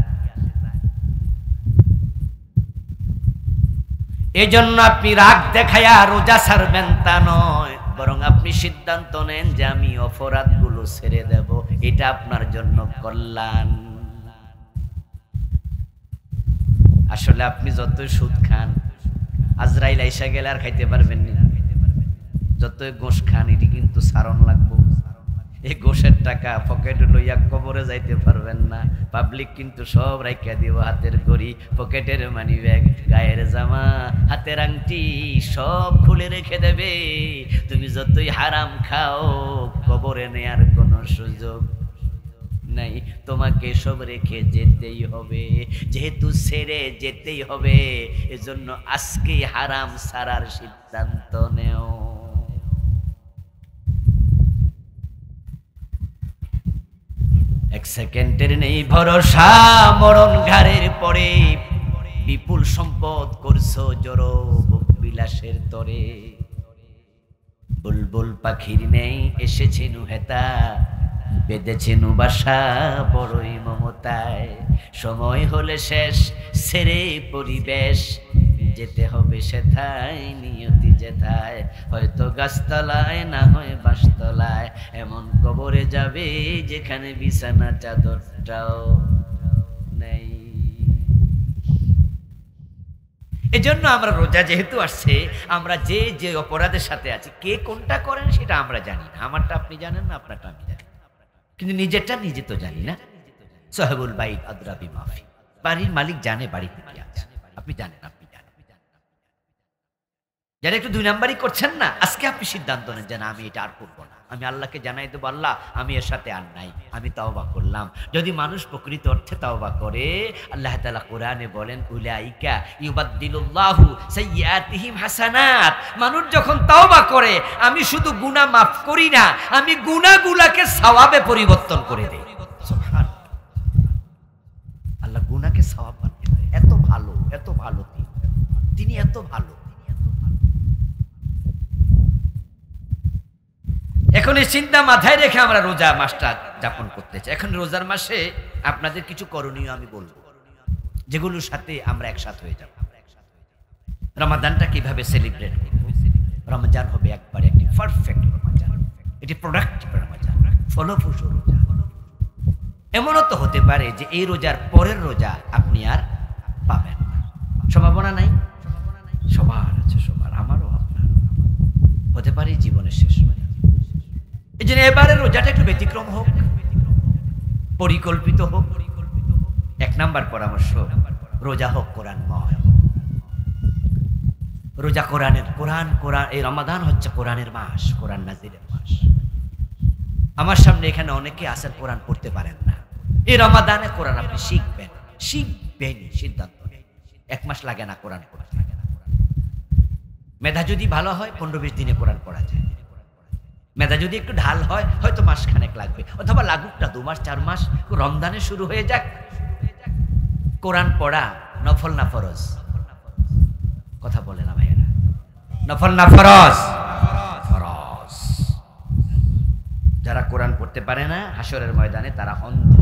এই জন্য আপনি রাগ দেখাইয়া রোজা ছাড়বেন তা নয়, বরং আপনি সিদ্ধান্ত নেন যে আমি অপরাধগুলো ছেড়ে দেব, এটা আপনার জন্য কল্যাণ। আসলে আপনি যতই সুদ খান, আজরাইল আইসা গেলে আর খাইতে পারবেন না। যতই গোশ খান, এটি কিন্তু সারণ লাগবো। এই গোশের টাকা পকেটে লইয়া কবরে যাইতে পারবেন না। পাবলিক কিন্তু সব রাইখা দিব, হাতের ঘড়ি, পকেটের মানি ব্যাগ, গায়ের জামা, হাতের আংটি সব খুলে রেখে দেবে। তুমি যতই হারাম খাও, কবরে নেয়ার কোনো সুযোগ নাই, তোমাকে সব রেখে যেতেই হবে। যেহেতু ছেড়ে যেতেই হবে, এজন্য আজকেই হারাম ছাড়ার সিদ্ধান্ত নেও। এক সেকেন্ডের নেই ভরসা, মরণ ঘাড়ের পরে, বিপুল সম্পদ করছো জড়ো বিলাসের তরে। বুলবুল পাখির নেই এসেছেন হেতা, বেঁধেছেন বাসা বড়ই মমতায়। সময় হলে শেষ, ছেড়ে পরিবেশ, যেতে হবে সেথায়, নিয়তি যেথায়, হয়তো গাছতলায় না হয় বাঁশতলায়, এমন কবরে যাবে যেখানে বিছানা চাদরটাও নেই। এজন্য আমরা রোজা যেহেতু আসছে, আমরা যে যে অপরাধের সাথে আছি, কে কোনটা করেন সেটা আমরা জানি না। আমারটা আপনি জানেন না, আপনারটা আমি জানি, কিন্তু নিজেরটা নিজে তো জানি না। সাহেবুল বাইত আদরা বিমাফি, বাড়ির মালিক জানে বাড়িতে কি আছে, আপনি জানেন, আপনি জানেন। যারা একটু দুই নাম্বারই করছেন না, আজকে আপনি সিদ্ধান্ত নেন যে না, আমি এটা আর করবো না, আমি আল্লাহকে জানাই দেবো, আল্লাহ আমি এর সাথে আর নাই, আমি তাওবা করলাম। যদি মানুষ প্রকৃত অর্থে তাওবা করে, আল্লাহ তাআলা কোরআনে বলেন, উলাইকা ইউবাদদিলুল্লাহু সাইয়্যাতিহিম হাসানাত। মানুষ যখন তাওবা করে, আমি শুধু গুনাহ মাফ করি না, আমি গুনাহগুলোকে সওয়াবে পরিবর্তন করে দেই। সুবহানাল্লাহ, আল্লাহ গুনাহকে সওয়াব বানিয়ে দেয়। এত ভালো, এত ভালো তিনি, এত ভালো। এখন এই চিন্তা মাথায় রেখে আমরা রোজা মাসটা যাপন করতে চাই। এখন রোজার মাসে আপনাদের কিছু করণীয় আমি বলবো, যেগুলোর সাথে আমরা একসাথে হয়ে যাব। রমাদানটা কিভাবে সেলিব্রেট করব? রমজান হবে একবারে একটি পারফেক্ট রমজান, এটি প্রোডাক্টিভ রমজান, ফলপ্রসূ রোজা। এমনও তো হতে পারে যে এই রোজার পরের রোজা আপনি আর পাবেন না, সম্ভাবনা নাই? সবার আছে, সবার, আমারও আপনার হতে পারে জীবনের শেষ রোজা। এই জন্য এবারে রোজাটা একটু ব্যতিক্রম হোক, পরিকল্পিত হোক। এক নাম্বার পরামর্শ, রোজা হোক কোরআনময়। রোজা কোরআনের, কোরআন, এই রমাদান হচ্ছে কোরআনের মাস, কোরআন নাজিলের মাস। আমার সামনে এখানে অনেকে আছেন কোরআন পড়তে পারেন না, এই রমাদানে কোরআন আপনি শিখবেনই, সিদ্ধান্ত নেই। 1 মাস লাগে না কোরআন পড়তে। মেধা যদি ভালো হয় 15-20 দিনে কোরআন পড়া যায়। মেধা যদি একটু ঢাল হয়, হয়তো মাসখানেক লাগবে, অথবা লাগুক না 2 মাস 4 মাস। রমজানে শুরু হয়ে যাক। কোরআন পড়া নফল না ফরজ? কথা বলে না ভাইয়েরা, নফল না ফরজ? ফরজ। যারা কোরআন পড়তে পারে না, হাসরের ময়দানে তারা অন্ধ,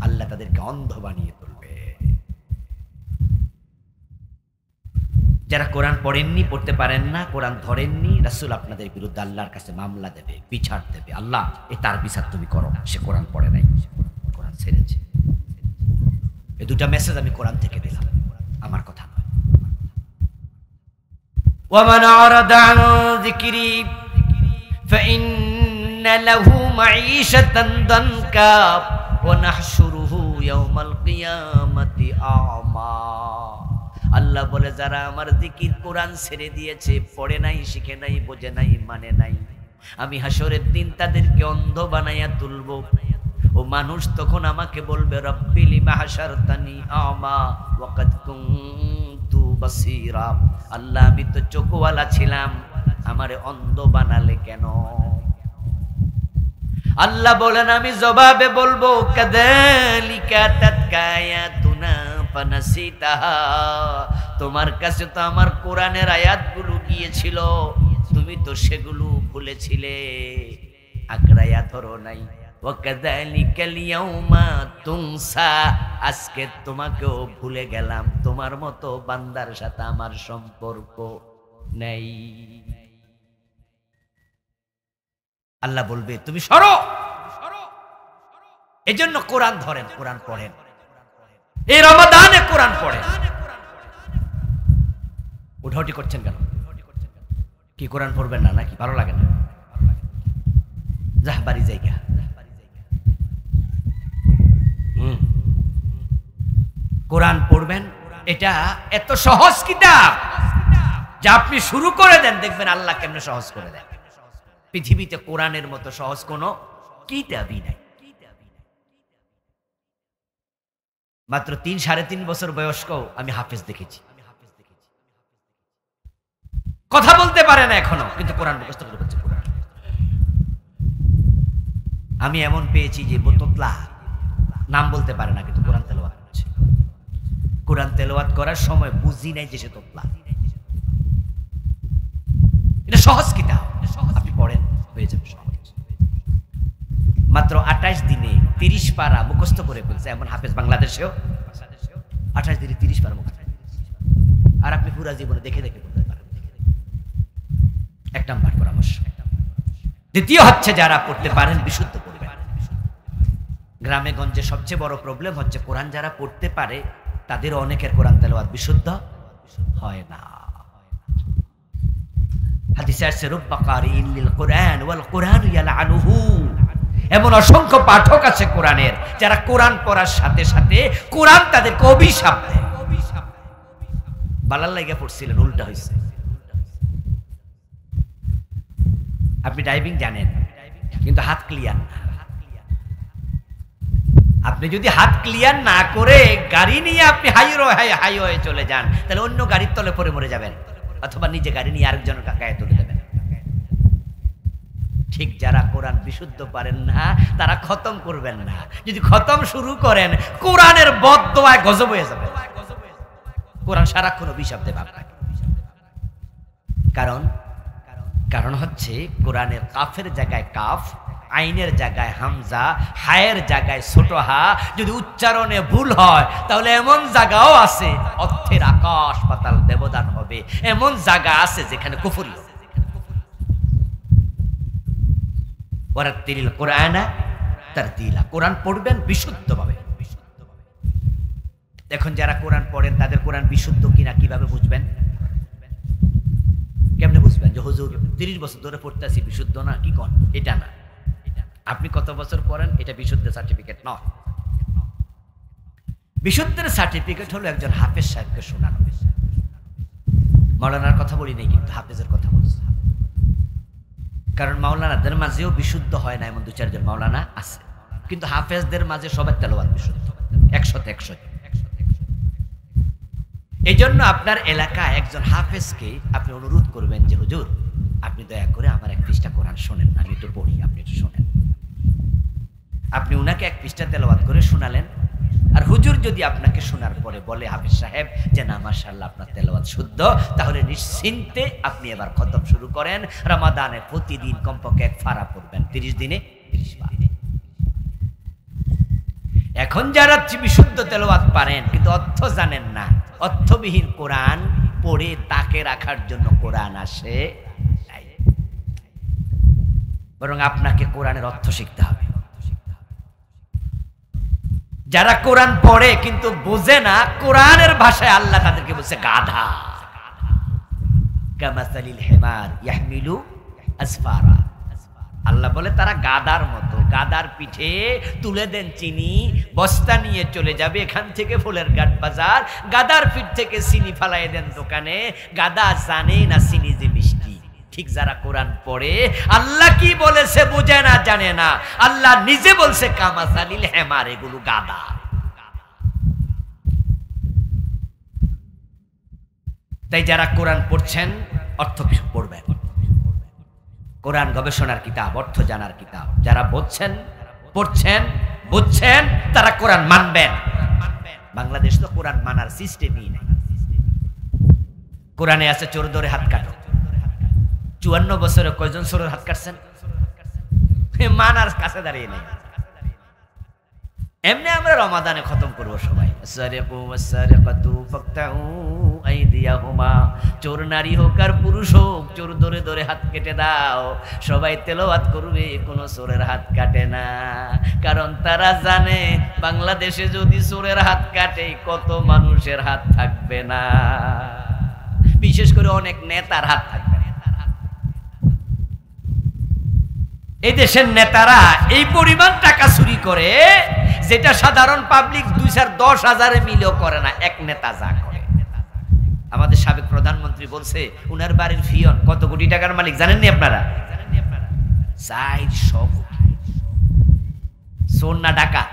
আল্লাহ তাদেরকে অন্ধ বানিয়ে তুলবে। যারা কোরআন পড়েননি, পড়তে পারেন না, কোরআন ধরেননি, রাসূল আপনাদের বিরুদ্ধে আল্লাহর কাছে মামলা দেবে, বিচার দেবে। আল্লাহ তার বিচার তুমি করো, সে কোরআন পড়ে নাই, কোরআন ছেড়েছে। এই দুটা মেসেজ আমি কোরআন থেকে দিলাম, আমার কথা নয়। ওয়ামান আরাদা আন যিকরি ফাইন্না লাহু মাঈশাতান দানকা ওয়া নাহশুরুহু ইয়াওমাল কিয়ামাতি আ'মা। আল্লাহ বলে, যারা আমার জিকির কোরআন ছেড়ে দিয়েছে, পড়ে নাই, শিখে নাই, বোঝে নাই, মানে নাই, আমি হাসরের দিন তাদেরকে অন্ধ বানাইয়া তুলব। ও মানুষ তখন আমাকে বলবে, রব্বি লিমা হাশারতানি আমা ওয়া কাদ কুনতু বাসীরা। আল্লাহ, আমি তো চোখওয়ালা ছিলাম, আমারে অন্ধ বানালে কেন? আল্লাহ বলেন, আমি জবাবে বলবো, কাযালিকা তাতকা আয়াতুনা ফানাসিতাহা। তোমার কাছে তো আমার কোরআনের আয়াতগুলো গিয়েছিল, তুমি তো সেগুলো ভুলেছিলে, আঁকড়াইয়া ধরো নাই। ওয়া কাযালিকাল ইয়াউমা তুনসা। আজকে তোমাকেও ভুলে গেলাম, তোমার মতো বান্দার সাথে আমার সম্পর্ক নেই। আল্লাহ বলবে, তুমি সরো। এজন্য কোরআন ধরেন, কোরআন পড়েন, এই রমাদানে কোরআন পড়েন। উঠাউটি করছেন কেন? কি কোরআন পড়বেন না নাকি? ভালো লাগে না? যাহ বাড়ি জায়গা। কোরআন পড়বেন, এটা এত সহজ কিতাব যা আপনি শুরু করে দেন, দেখবেন আল্লাহ কেমনে সহজ করে দেন। পৃথিবীতে কোরআনের মতো সহজ কোনো কিতাবই নাই। মাত্র 3-3.5 বছর বয়স্ক আমি হাফেজ দেখেছি, কথা বলতে পারে না এখনো, কিন্তু কোরআন মুখস্থ করে বলছে। আমি এমন পেয়েছি যে বোতলা নাম বলতে পারে না, কিন্তু কোরআন তেলাওয়াত করছে। কোরআন তেলাওয়াত করার সময় বুঝি নাই যে সে তোতলা। এটা সহজ কিতাব, আপনি পড়েন, হয়ে যাবে সহজ। মাত্র 28 দিনে 30 পারা মুখস্থ করে ফেলছে এমন হাফেজ বাংলাদেশেও। 28 দিনে 30 পারা মুখস্থ, আর আপনি পুরা জীবনে দেখে দেখে বলতে পারেন। এক নাম্বার পরামর্শ। দ্বিতীয় হচ্ছে, যারা পড়তে পারেন বিশুদ্ধ পড়বেন। গ্রামে গঞ্জে সবচেয়ে বড় প্রবলেম হচ্ছে, কোরআন যারা পড়তে পারে তাদের অনেকের কোরআন তেলাওয়াত বিশুদ্ধ হয় না। হাদিসে আছে, রুব্বা কারিইন লিল কুরআন ওয়াল কুরআন ইয়ালআনুহু। এমন অসংখ্য পাঠক আছে কোরআনের, যারা কোরআন পড়ার সাথে সাথে কোরআন তাদেরকে অভিশাপ দেয়। বালার লাগা পড়ছিলেন, উল্টা হয়েছে। আপনি ড্রাইভিং জানেন, কিন্তু হাত ক্লিয়ার না। আপনি যদি হাত ক্লিয়ার না করে গাড়ি নিয়ে আপনি হাইওয়ে চলে যান, তাহলে অন্য গাড়ির তলে পড়ে মরে যাবেন, অথবা নিজে গাড়ি নিয়ে আরেকজনের গায়ে তুলে দেবেন। ঠিক যারা কোরআন বিশুদ্ধ পারেন না, তারা খতম করবেন না। যদি খতম শুরু করেন, কোরআনের বদদোয়ায় গজব হয়ে যাবে। কোরআন সারাক্ষণ অভিশাপ দেবে আপনাকে। কারণ হচ্ছে, কোরআনের কাফের জায়গায় কাফ, আইনের জায়গায় হামজা, হায়ের জায়গায় ছোট হা যদি উচ্চারণে ভুল হয়, তাহলে এমন জায়গাও আছে অর্থের আকাশ পাতাল ব্যবধান হবে। এমন জায়গা আছে যেখানে কুফরি হবে। ওয়ারাত্তিলিল কুরআনা তারতিলা। কোরআন পড়বেন বিশুদ্ধভাবে। এখন যারা কোরআন পড়েন তাদের কোরআন বিশুদ্ধ কিনা কিভাবে বুঝবেন? কেমনে বুঝবেন যে হুজুর 30 বছর ধরে পড়তেছি, বিশুদ্ধ না? কি কোন? এটা না। আপনি কত বছর পড়েন, এটা বিশুদ্ধ সার্টিফিকেট নয়। বিশুদ্ধের সার্টিফিকেট হলো একজন হাফেজ সাহেবকে শোনানো। মাওলানার কথা বলি নাই, কিন্তু হাফেজের কথা বলছি। কারণ মাওলানাদের মাঝেও বিশুদ্ধ হয় না এমন 2-4 জন মাওলানা আছে, কিন্তু হাফেজদের মাঝে সবার তেলাওয়াত বিশুদ্ধ, 100-100। এই জন্য আপনার এলাকায় একজন হাফেজকে আপনি অনুরোধ করবেন যে, হুজুর আপনি দয়া করে আমার 1 পৃষ্ঠা কোরআন শোনেন, আমি একটু পড়ি, আপনি একটু শোনেন। আপনি উনাকে 1 পৃষ্ঠা তেলাওয়াত করে শোনালেন। আর হুজুর যদি আপনাকে শোনার পরে বলে, হাফেজ সাহেব, যে না মাশাআল্লাহ আপনার তেলাওয়াত শুদ্ধ, তাহলে নিশ্চিন্তে আপনি এবার খতম শুরু করেন। রমাদানে প্রতিদিন কমপক্ষে 1 পারা পড়বেন, 30 দিনে 30 বার। এখন যারা বিশুদ্ধ তেলাওয়াত পারেন কিন্তু অর্থ জানেন না, অর্থবিহীন কোরআন পড়ে তাকে রাখার জন্য কোরআন আসে নাই। বরং আপনাকে কোরআনের অর্থ শিখতে হবে। যারা কোরআন পড়ে কিন্তু বোঝে না, কোরআনের ভাষায় আল্লাহ তাদেরকে বলছে গাধা। কামাসালিল হিমার ইয়াহমিলু আসফারা। আল্লাহ বলে তারা গাদার মতো, গাদার পিঠে তুলে দেন চিনি, বস্তা নিয়ে চলে যাবে এখান থেকে ফুলের ঘাট বাজার, গাদার পিঠ থেকে চিনি ফালাই দেন দোকানে। গাদা জানে না চিনি যে মিষ্টি। ঠিক যারা কোরআন পড়ে আল্লাহ কি বলেছে বোঝে না, জানে না। আল্লাহ নিজে বলছে কামাসালিল হিমার, এগুলো গাদা। তাই যারা কোরআন পড়ছেন অর্থ পড়বেন। কোরআন গবেষণার কিতাব, অর্থ জানার কিতাব। যারা বুঝছেন, পড়ছেন, বুঝছেন, তারা কোরআন মানবেন। বাংলাদেশ তো কোরআন মানার সিস্টেমই নাই। কোরআনে আছে চোর ধরে হাত কাটো। 54 বছরে কয়জন চোরের হাত কাটছেন? মানার কাছে দাঁড়িয়ে নেই। এমনি আমরা রমাদানে খতম করবো সবাই, চোর নারী হোক আর পুরুষ হোক, চোর ধরে ধরে হাত কেটে দাও। সবাই তেলাওয়াত করবে, কোনো চোরের হাত কাটে না। কারণ তারা জানে বাংলাদেশে যদি চোরের হাত কাটে কত মানুষের হাত থাকবে না, বিশেষ করে অনেক নেতার হাত থাকবে। এই দেশের নেতারা এই পরিমাণ টাকা চুরি করে যেটা সাধারণ পাবলিক 2-10,000 মিলেও করে না, এক নেতা যা করে। আমাদের সাবেক প্রধানমন্ত্রী বলছে উনার বাড়ির ফিয়ন কত কোটি টাকার মালিক জানেননি আপনারা? 400 কোটি। চোর না ডাকাত?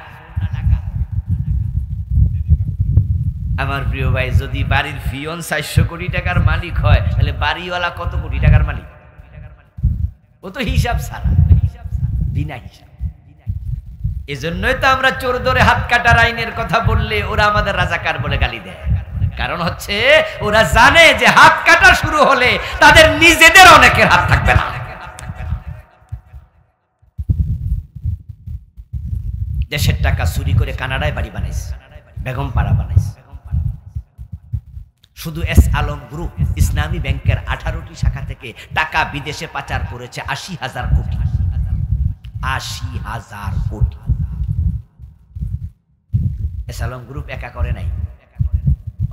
আমার প্রিয় ভাই, যদি বাড়ির ফিয়ন 400 কোটি টাকার মালিক হয়, তাহলে বাড়িওয়ালা কত কোটি টাকার মালিক? ও তো হিসাব ছাড়া, বিনা হিসাব। এজন্যই তো আমরা চোর ধরে হাত কাটার আইনের কথা বললে ওরা আমাদের রাজাকার বলে গালি দেয়। কারণ হচ্ছে ওরা জানে যে হাত কাটা শুরু হলে তাদের নিজেদের অনেকের হাত থাকবে না। দেশের টাকা চুরি করে কানাডায় বাড়ি বানাইছে, বেগম পাড়া বানাইছে। শুধু এস আলম গ্রুপ ইসলামী ব্যাংকের 18টি শাখা থেকে টাকা বিদেশে পাচার করেছে 80,000 কোটি। 80,000 কোটি। এস আলম গ্রুপ একা করে নাই।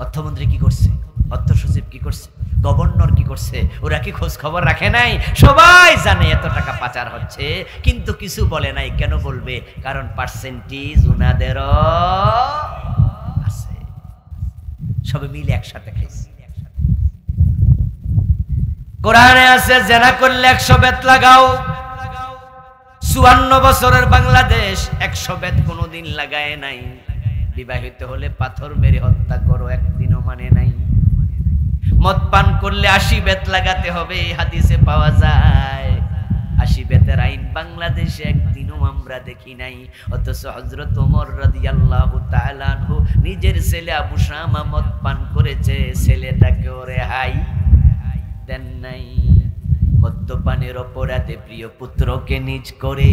অর্থমন্ত্রী কি করছে, অর্থ সচিব কি করছে, গভর্নর কি করছে, ওরা কি খোঁজ খবর রাখে নাই? সবাই জানে এত টাকা পাচার হচ্ছে, কিন্তু কিছু বলে নাই। কেন বলবে? কারণ পার্সেন্টেজ উনাদেরও আছে। সবাই মিলে একসাথে খাইছে। কোরআনে আছে জেনা করলে 100 বেত লাগাও। 54 বছরের বাংলাদেশ 100 বেত কোনোদিন লাগায় নাই। বিবাহিত হলে পাথর মেরে হত্যা করো, একদিনও মানে নাই। মদ পান করলে 80 বেত লাগাতে হবে, হাদিসে পাওয়া যায়। 80 বেতের আইন বাংলাদেশে একদিনও আমরা দেখি নাই। অথচ হযরত ওমর রাদিয়াল্লাহু তাআলা আনহু নিজের ছেলে আবু শামা মদ পান করেছে, ছেলেটাকে রেহাই দেন নাই। মদ্যপানের অপরাধে প্রিয় পুত্রকে নিজ করে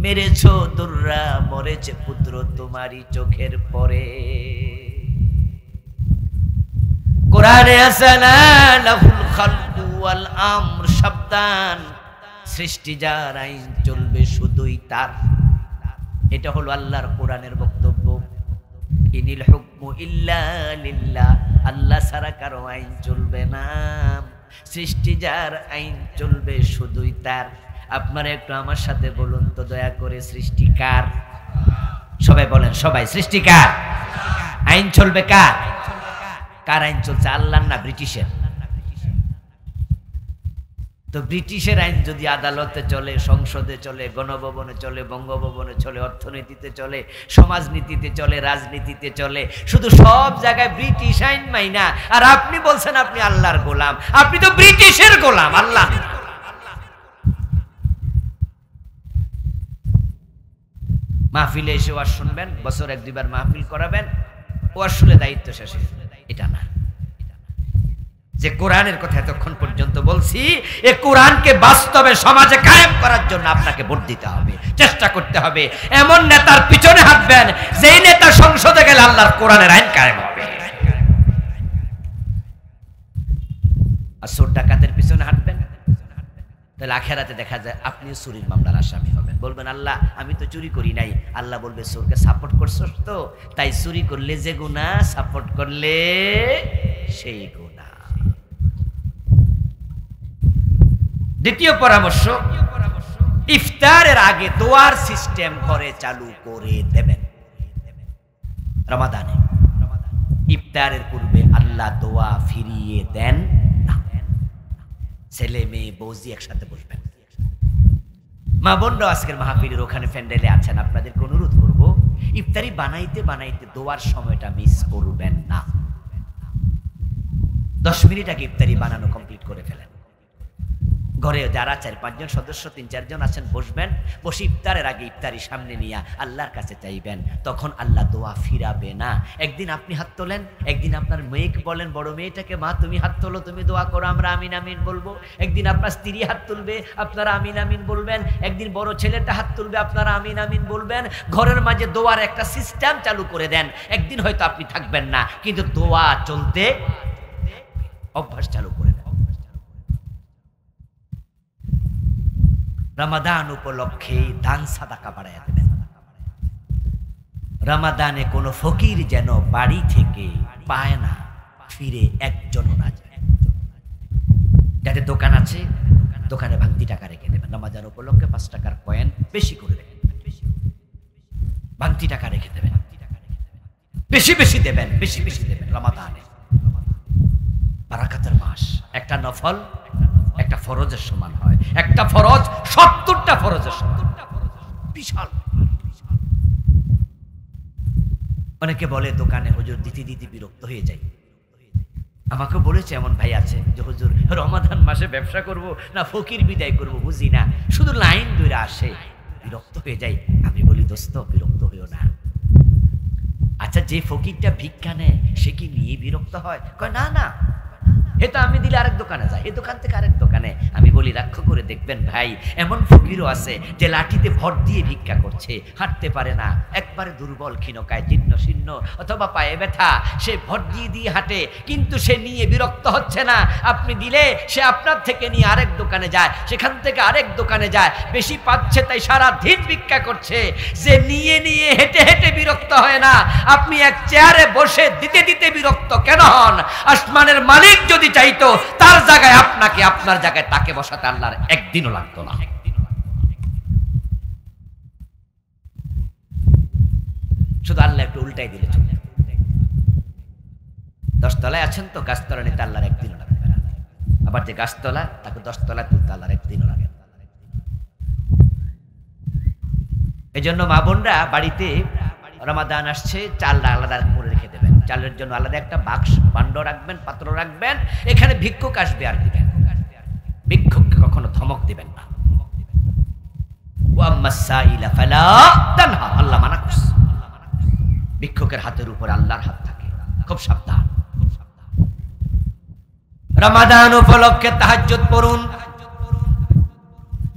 মেরেছ, দুর্রা মরেছে পুত্র তোমারই চোখের পরে। কোরআনে আছে না লাহুল খালকু ওয়াল আমর, সাবধান, সৃষ্টি যার আইন চলবে শুধুই তার। এটা হলো আল্লাহর কোরআনের বক্তব্য। ইনিল হুকমু ইল্লা লিল্লাহ, আল্লাহ ছাড়া কারো আইন চলবে না। সৃষ্টি যার আইন চলবে শুধুই তার। আপনারা একটু আমার সাথে বলুন তো দয়া করে, সৃষ্টি কার? সবাই বলেন, সবাই। সৃষ্টি কার? আইন চলবে কার? কার আইন চলছে? আল্লাহর না ব্রিটিশের? তো ব্রিটিশের আইন যদি আদালতে চলে, সংসদে চলে, গণভবনে চলে, বঙ্গভবনে চলে, অর্থনীতিতে চলে, সমাজনীতিতে চলে, রাজনীতিতে চলে, শুধু সব জায়গায় ব্রিটিশ আইন মাইনা, আর আপনি বলছেন আপনি আল্লাহর গোলাম। আপনি তো ব্রিটিশের গোলাম, আল্লাহ। মাহফিলে এসে ওয়াজ শুনবেন, বছর 1-2 বার মাহফিল করাবেন, ওয়াজ শুনে দায়িত্ব শেষে, এটা না। যে কোরআনের কথা এতক্ষণ পর্যন্ত বলছি, এ কোরআনকে বাস্তবে সমাজে কায়েম করার জন্য আপনাকে ভোট দিতে হবে, চেষ্টা করতে হবে। এমন নেতার পিছনে হাঁটবেন যেই নেতা সংসদে গেলে আল্লাহর কোরআনের আইন কায়েম হবে। আর চোর ডাকাতের পিছনে হাঁটবেন, তাহলে আখেরাতে দেখা যায় আপনিও চুরির মামলার আসামি হবেন। বলবেন আল্লাহ আমি তো চুরি করি নাই। আল্লাহ বলবে চোরকে সাপোর্ট করছস তো, তাই চুরি করলে যে গুনাহ, সাপোর্ট করলে সেই গুনাহ। দ্বিতীয় পরামর্শ, ইফতারের আগে দোয়ার সিস্টেম ঘরে চালু করে দেবেন। রমাদানে ইফতারের পূর্বে আল্লাহ দোয়া ফিরিয়ে দেন না। ছেলে মেয়ে বৌজি একসাথে বসবেন। মা বোনরাও আজকের মাহফিলের ওখানে প্যান্ডেলে আছেন, আপনাদেরকে অনুরোধ করব ইফতারি বানাইতে বানাইতে দোয়ার সময়টা মিস করবেন না। 10 মিনিট আগে ইফতারি বানানো কমপ্লিট করে ফেলেন। ঘরে যারা 4-5 জন সদস্য, 3-4 জন আছেন, বসবেন। বসে ইফতারের আগে ইফতারি সামনে নিয়ে আল্লাহর কাছে চাইবেন, তখন আল্লাহ দোয়া ফিরাবে না। একদিন আপনি হাত তোলেন, একদিন আপনার মেয়েকে বলেন, বড় মেয়েটাকে মা তুমি হাত তোলো, তুমি দোয়া করো, আমরা আমিন আমিন বলবো। একদিন আপনার স্ত্রী হাত তুলবে, আপনারা আমিন আমিন বলবেন। একদিন বড় ছেলেটা হাত তুলবে, আপনারা আমিন আমিন বলবেন। ঘরের মাঝে দোয়ার একটা সিস্টেম চালু করে দেন। একদিন হয়তো আপনি থাকবেন না, কিন্তু দোয়া চলতে অভ্যাস চালু করে দেন। রমাদান উপলক্ষে দান সাদাকা বাড়াইয়া দেবেন। রমাদানে কোনো ফকির যেন বাড়ি থেকে পায় না ফিরে একজনও না যায়। যাদের দোকান আছে, দোকানে ভাঙতি টাকা রেখে দেবেন। রমাদান উপলক্ষে 5 টাকার কয়েন বেশি করে রেখে দেবেন, ভাঙতি টাকা রেখে দেবেন, বেশি বেশি দেবেন, বেশি বেশি দেবেন। রমাদানে বারাকাতের মাস, একটা নফল একটা ফরজের সমান হয়। একটা ফরজ 70টা ফরজের সমান, বিশাল। অনেকে বলে দোকানে হুজুর দিতে দিতে বিরক্ত হয়ে যায়। আমাকে বলেছে এমন ভাই আছে যে হুজুর রমাদান মাসে ব্যবসা করব না ফকির বিদায় করব বুঝি না, শুধু লাইন ধরে আসে, বিরক্ত হয়ে যায়। আমি বলি দোস্ত বিরক্ত হইও না। আচ্ছা যে ফকিরটা ভিক্ষা নেয় সে কি নিয়ে বিরক্ত হয়? কয় না না, এটা আমি দিলে আরেক দোকানে যায়, এই দোকান থেকে আরেক দোকানে। আমি বলি লক্ষ্য করে দেখবেন ভাই, এমন ফকিরও আছে যে লাঠিতে ভর দিয়ে ভিক্ষা করছে, হাঁটতে পারে না, একবারে দুর্বল, ক্ষীণকায়, জীর্ণ শীর্ণ, অথবা পায়ে ব্যথা, সে ভর দিয়ে দিয়ে হাঁটে, কিন্তু সে নিয়ে বিরক্ত হচ্ছে না। আপনি দিলে সে আপনার থেকে নিয়ে আরেক দোকানে যায়, সেখান থেকে আরেক দোকানে যায়, বেশি পাচ্ছে তাই সারা দিন ভিক্ষা করছে। যে নিয়ে নিয়ে হেঁটে হেঁটে বিরক্ত হয় না, আপনি এক চেয়ারে বসে দিতে দিতে বিরক্ত কেন হন? আসমানের মালিক যদি চাইতো তার জায়গায় আপনাকে, আপনার জায়গায় তাকে বসাতে আল্লাহর একদিনও লাগতো না। শুধু আল্লাহ একটু উল্টাই দিলে চলে। 10 তলায় আছেন তো, গাছতলা নিতে আল্লাহর একদিনও লাগবে না। আবার যে গাছতলা তাকে 10 তলায় তুলতে আল্লাহর একদিনও লাগে। এই জন্য মা বোনরা বাড়িতে রমাদান আসছে, চাল আলাদা করে রেখে দেবেন। চালের জন্য আলাদা একটা বাক্স ভাণ্ড রাখবেন, পাত্র রাখবেন। এখানে ভিক্ষুক আসবে আর দিবেন। ভিক্ষুককে কখনো ধমক দিবেন না। আল্লাহ মানা করছে, ভিক্ষুকের হাতের উপর আল্লাহর হাত থাকে, খুব সাবধান। রমাদান উপলক্ষে তাহাজ্জুদ পড়ুন।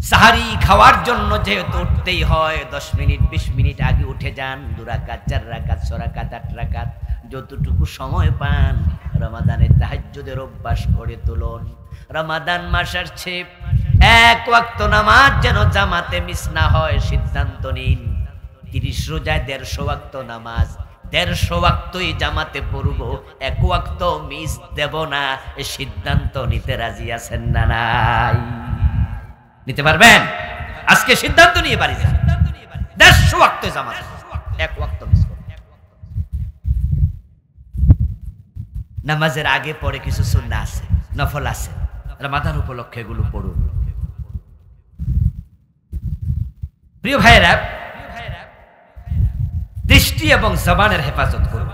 সাহারি খাওয়ার জন্য যেহেতু উঠতেই হয়, 10 মিনিট 20 মিনিট আগে উঠে যান। 2 রাকাত 4 রাকাত 6 রাকাত 8 রাকাত যতটুকু সময় পান রমাদানের তাহাজ্জুদের অভ্যাস করে তুলুন। রমাদান মাস আসছে, 1 ওয়াক্ত নামাজ যেন জামাতে মিস না হয় সিদ্ধান্ত নিন। 30 রোজায় 150 ওয়াক্ত নামাজ, 150 ওয়াক্তই জামাতে পড়ব, 1 ওয়াক্ত মিস দেব না। এই সিদ্ধান্ত নিতে রাজি আছেন না নাই? নিতে পারবেন? আজকে সিদ্ধান্ত নিয়ে বাড়ি যান, 150 ওয়াক্ত জামাত, 1 ওয়াক্ত মিস করবেন। নামাজের আগে পরে কিছু সুন্নাহ আছে, নফল আছে, রমাদান উপলক্ষে এগুলো পড়ুন। প্রিয় ভাইয়েরা, দৃষ্টি এবং জবানের হেফাজত করুন।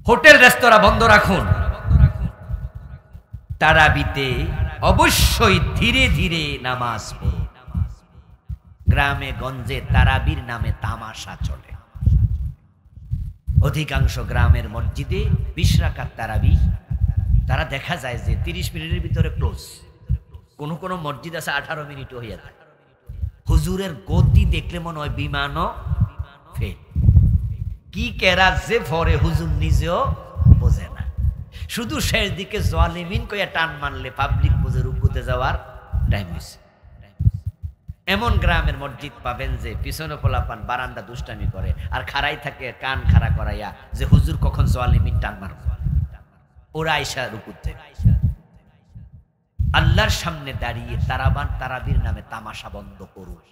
হোটেল রেস্তোরাঁ বন্ধ রাখুন। তারাবিতে অবশ্যই ধীরে ধীরে নামাজ পড়ুন। গ্রামে গঞ্জে তারাবির নামে তামাশা চলে। অধিকাংশ গ্রামের মসজিদে 20 রাকাত তারাবি, তারা দেখা যায় যে 30 মিনিটের ভিতরে ক্লোজ। কোন কোন মসজিদ আছে 18 মিনিটও হয়ে যায়। হুজুরের গতি দেখলে মনে হয় বিমানও ফেল। কি কেরাত যে ফরে হুজুর নিজেও বোঝে না। শুধু শেষ দিকে জালিমিন কইয়া টান মারলে পাবলিক বুঝে রুকুতে যাওয়ার টাইম হয়েছে। এমন গ্রামের মসজিদ পাবেন যে পিছনে পোলাপান বারান্দা দুষ্টামি করে আর খাড়াই থাকে কান খাড়া করাইয়া যে হুজুর কখন জালিমিন টান মারব, ওরা আইসা রুকুতে। আল্লাহর সামনে দাঁড়িয়ে তারাবান তারাবির নামে তামাশা বন্ধ করুন।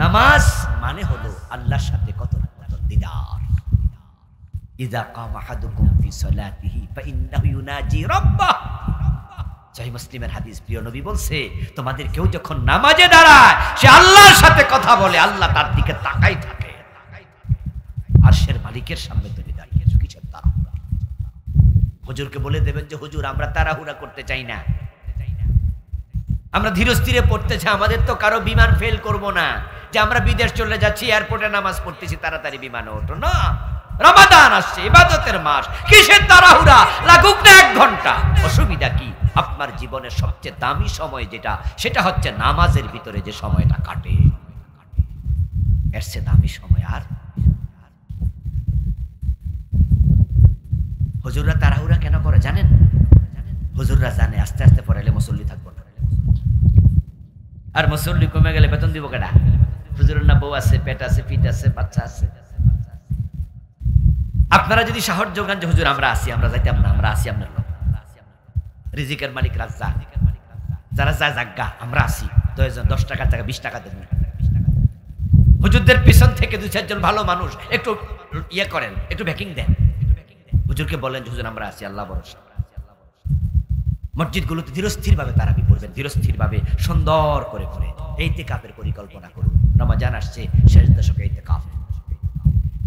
নামাজ মানে হলো আল্লাহর সাথে কত দিদার। ইযা কামা আহাদুকুম ফি সালাতিহি ফাইন্নাহু ইউনাজি রাব্বাহ। সহিহ মুসলিমের হাদিস, প্রিয় নবী বলছে, তোমাদের কেউ যখন নামাজে দাঁড়ায় সে আল্লাহর সাথে কথা বলে, আল্লাহ তার দিকে তাকাই থাকে। আরশের মালিকের সামনে তুমি দাঁড়িয়ে কিসের তাড়াহুড়া? হুজুরকে বলে দেবেন যে হুজুর আমরা তাড়াহুড়া করতে চাই না, আমরা ধীরস্থিরে পড়তে চাই, আমাদের তো কারো বিমান ফেল করব না যে আমরা বিদেশ চলে যাচ্ছি এয়ারপোর্টে নামাজ পড়তেছি তাড়াতাড়ি বিমানে ওঠো না। রমাদান আসছে, ইবাদতের মাস, কিসের তাড়াহুড়া? লাগুক না 1 ঘন্টা, অসুবিধা কি? আপনার জীবনের সবচেয়ে দামি সময় যেটা, সেটা হচ্ছে নামাজের ভিতরে যে সময়টা কাটে, এর চেয়ে দামি সময় আর। হুজুররা তাড়াহুড়া কেন করে জানেন? হুজুররা জানে আস্তে আস্তে পড়াইলে মুসল্লি থাকবো না, আর মুসল্লি কমে গেলে বেতন দিব কেডা? হুজুরের না বউ আছে, পেট আছে, পিঠ আছে, বাচ্চা আছে। আপনারা যদি সাহস যোগান যে হুজুর আমরা আসি, আমরা যাইতাম না, আমরা আসি আপনার লোক, রিজিকের মালিক রাজ্জা, যারা যায় জাগা, আমরা আসি, 10 টাকার টাকা 20 টাকা দেন। হুজুরদের পিছন থেকে 2-4 জন ভালো মানুষ একটু ইয়ে করেন, একটু ব্যাকিং দেন, হুজুরকে বলেন হুজুর আমরা আসি, আল্লাহ ভরসা। মসজিদগুলোতে ধীরস্থির ভাবে তারাবি পড়বেন, ধীরস্থির ভাবে সুন্দর করে করে ইতিকাফের পরিকল্পনা করুন। রমজান আসছে, শেষ দশকে ইতিকাফ।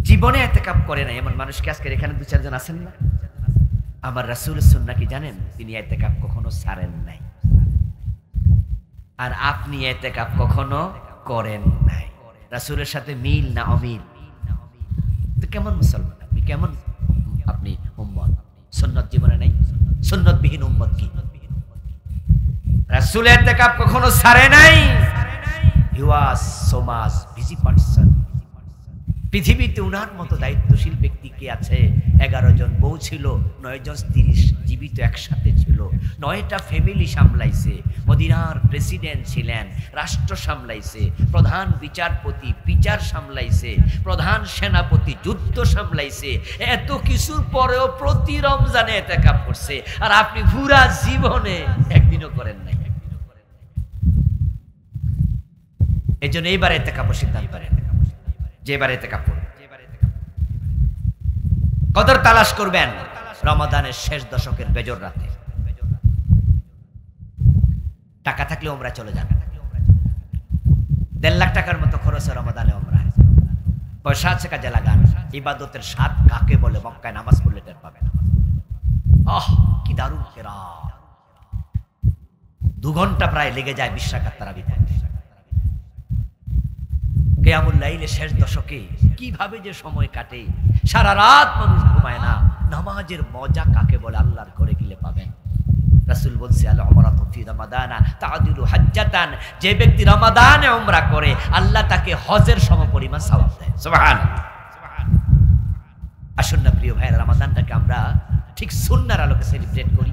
জীবনে ইতিকাফ করে না এমন মানুষকে আজকে এখানে 2-4 জন আছেন না? আমার রাসূলের সুন্নাহ কি জানেন? তিনি ইতিকাফ কখনো ছাড়েন নাই, আর আপনি ইতিকাফ কখনো করেন নাই। রাসূলের সাথে মিল না অমিল? তো কেমন মুসলমান আপনি, কেমন আপনি উম্মত? সুন্নাত জীবনে নাই, সুন্নতবিহীন উম্মত কি? রাসূল ইতিকাফ কখনো ছাড়ে নাই। He was so much busy person. পৃথিবীতে উনার মতো দায়িত্বশীল ব্যক্তি কে আছে? 11 জন বউ ছিল, 9 জন স্ত্রী জীবিত একসাথে ছিল, 9টা ফ্যামিলি সামলাইছে, মদিনার প্রেসিডেন্ট ছিলেন, রাষ্ট্র সামলাইছে, প্রধান বিচারপতি বিচার সামলাইছে, প্রধান সেনাপতি যুদ্ধ সামলাইছে। এত কিছুর পরেও প্রতি রমজানে ইতিকাফ করছে, আর আপনি পুরা জীবনে একদিনও করেন নাই। এজন্য এইবার ইতিকাফের সিদ্ধান্ত করেন, যে এবার ইতিকাফ করবেন, কদর তালাশ করবেন রমাদানের শেষ দশকের বেজর রাতে। টাকা থাকলে ওমরা চলে যান, 1.5 লাখ টাকার মতো খরচ রমাদানে ওমরা। পয়সা আছে কাজে লাগান। ইবাদতের স্বাদ কাকে বলে মক্কায় নামাজ পড়লে টের পাবেন। আহ কি দারুণ কেরাত! 2 ঘন্টা প্রায় লেগে যায় 20 রাকাত তারাবি পড়তে। কিয়ামুল লাইলে শেষ দশকে কিভাবে যে সময় কাটে, সারা রাত মানুষ ঘুমায় না। নামাজের মজা কাকে বলে আল্লাহর ঘরে গেলে পাবেন। রাসূল বলছে আল উমরাতু ফি রমাদানা তাআদিলু হাজ্জাতান। যে ব্যক্তি রমাদানে উমরা করে আল্লাহ তাকে হজের সমপরিমাণ সওয়াব দেয়। সুবহানাল্লাহ। আসুন না প্রিয় ভাইরা, রমাদানটাকে আমরা ঠিক সুন্নাহর আলোকে সেলিব্রেট করি।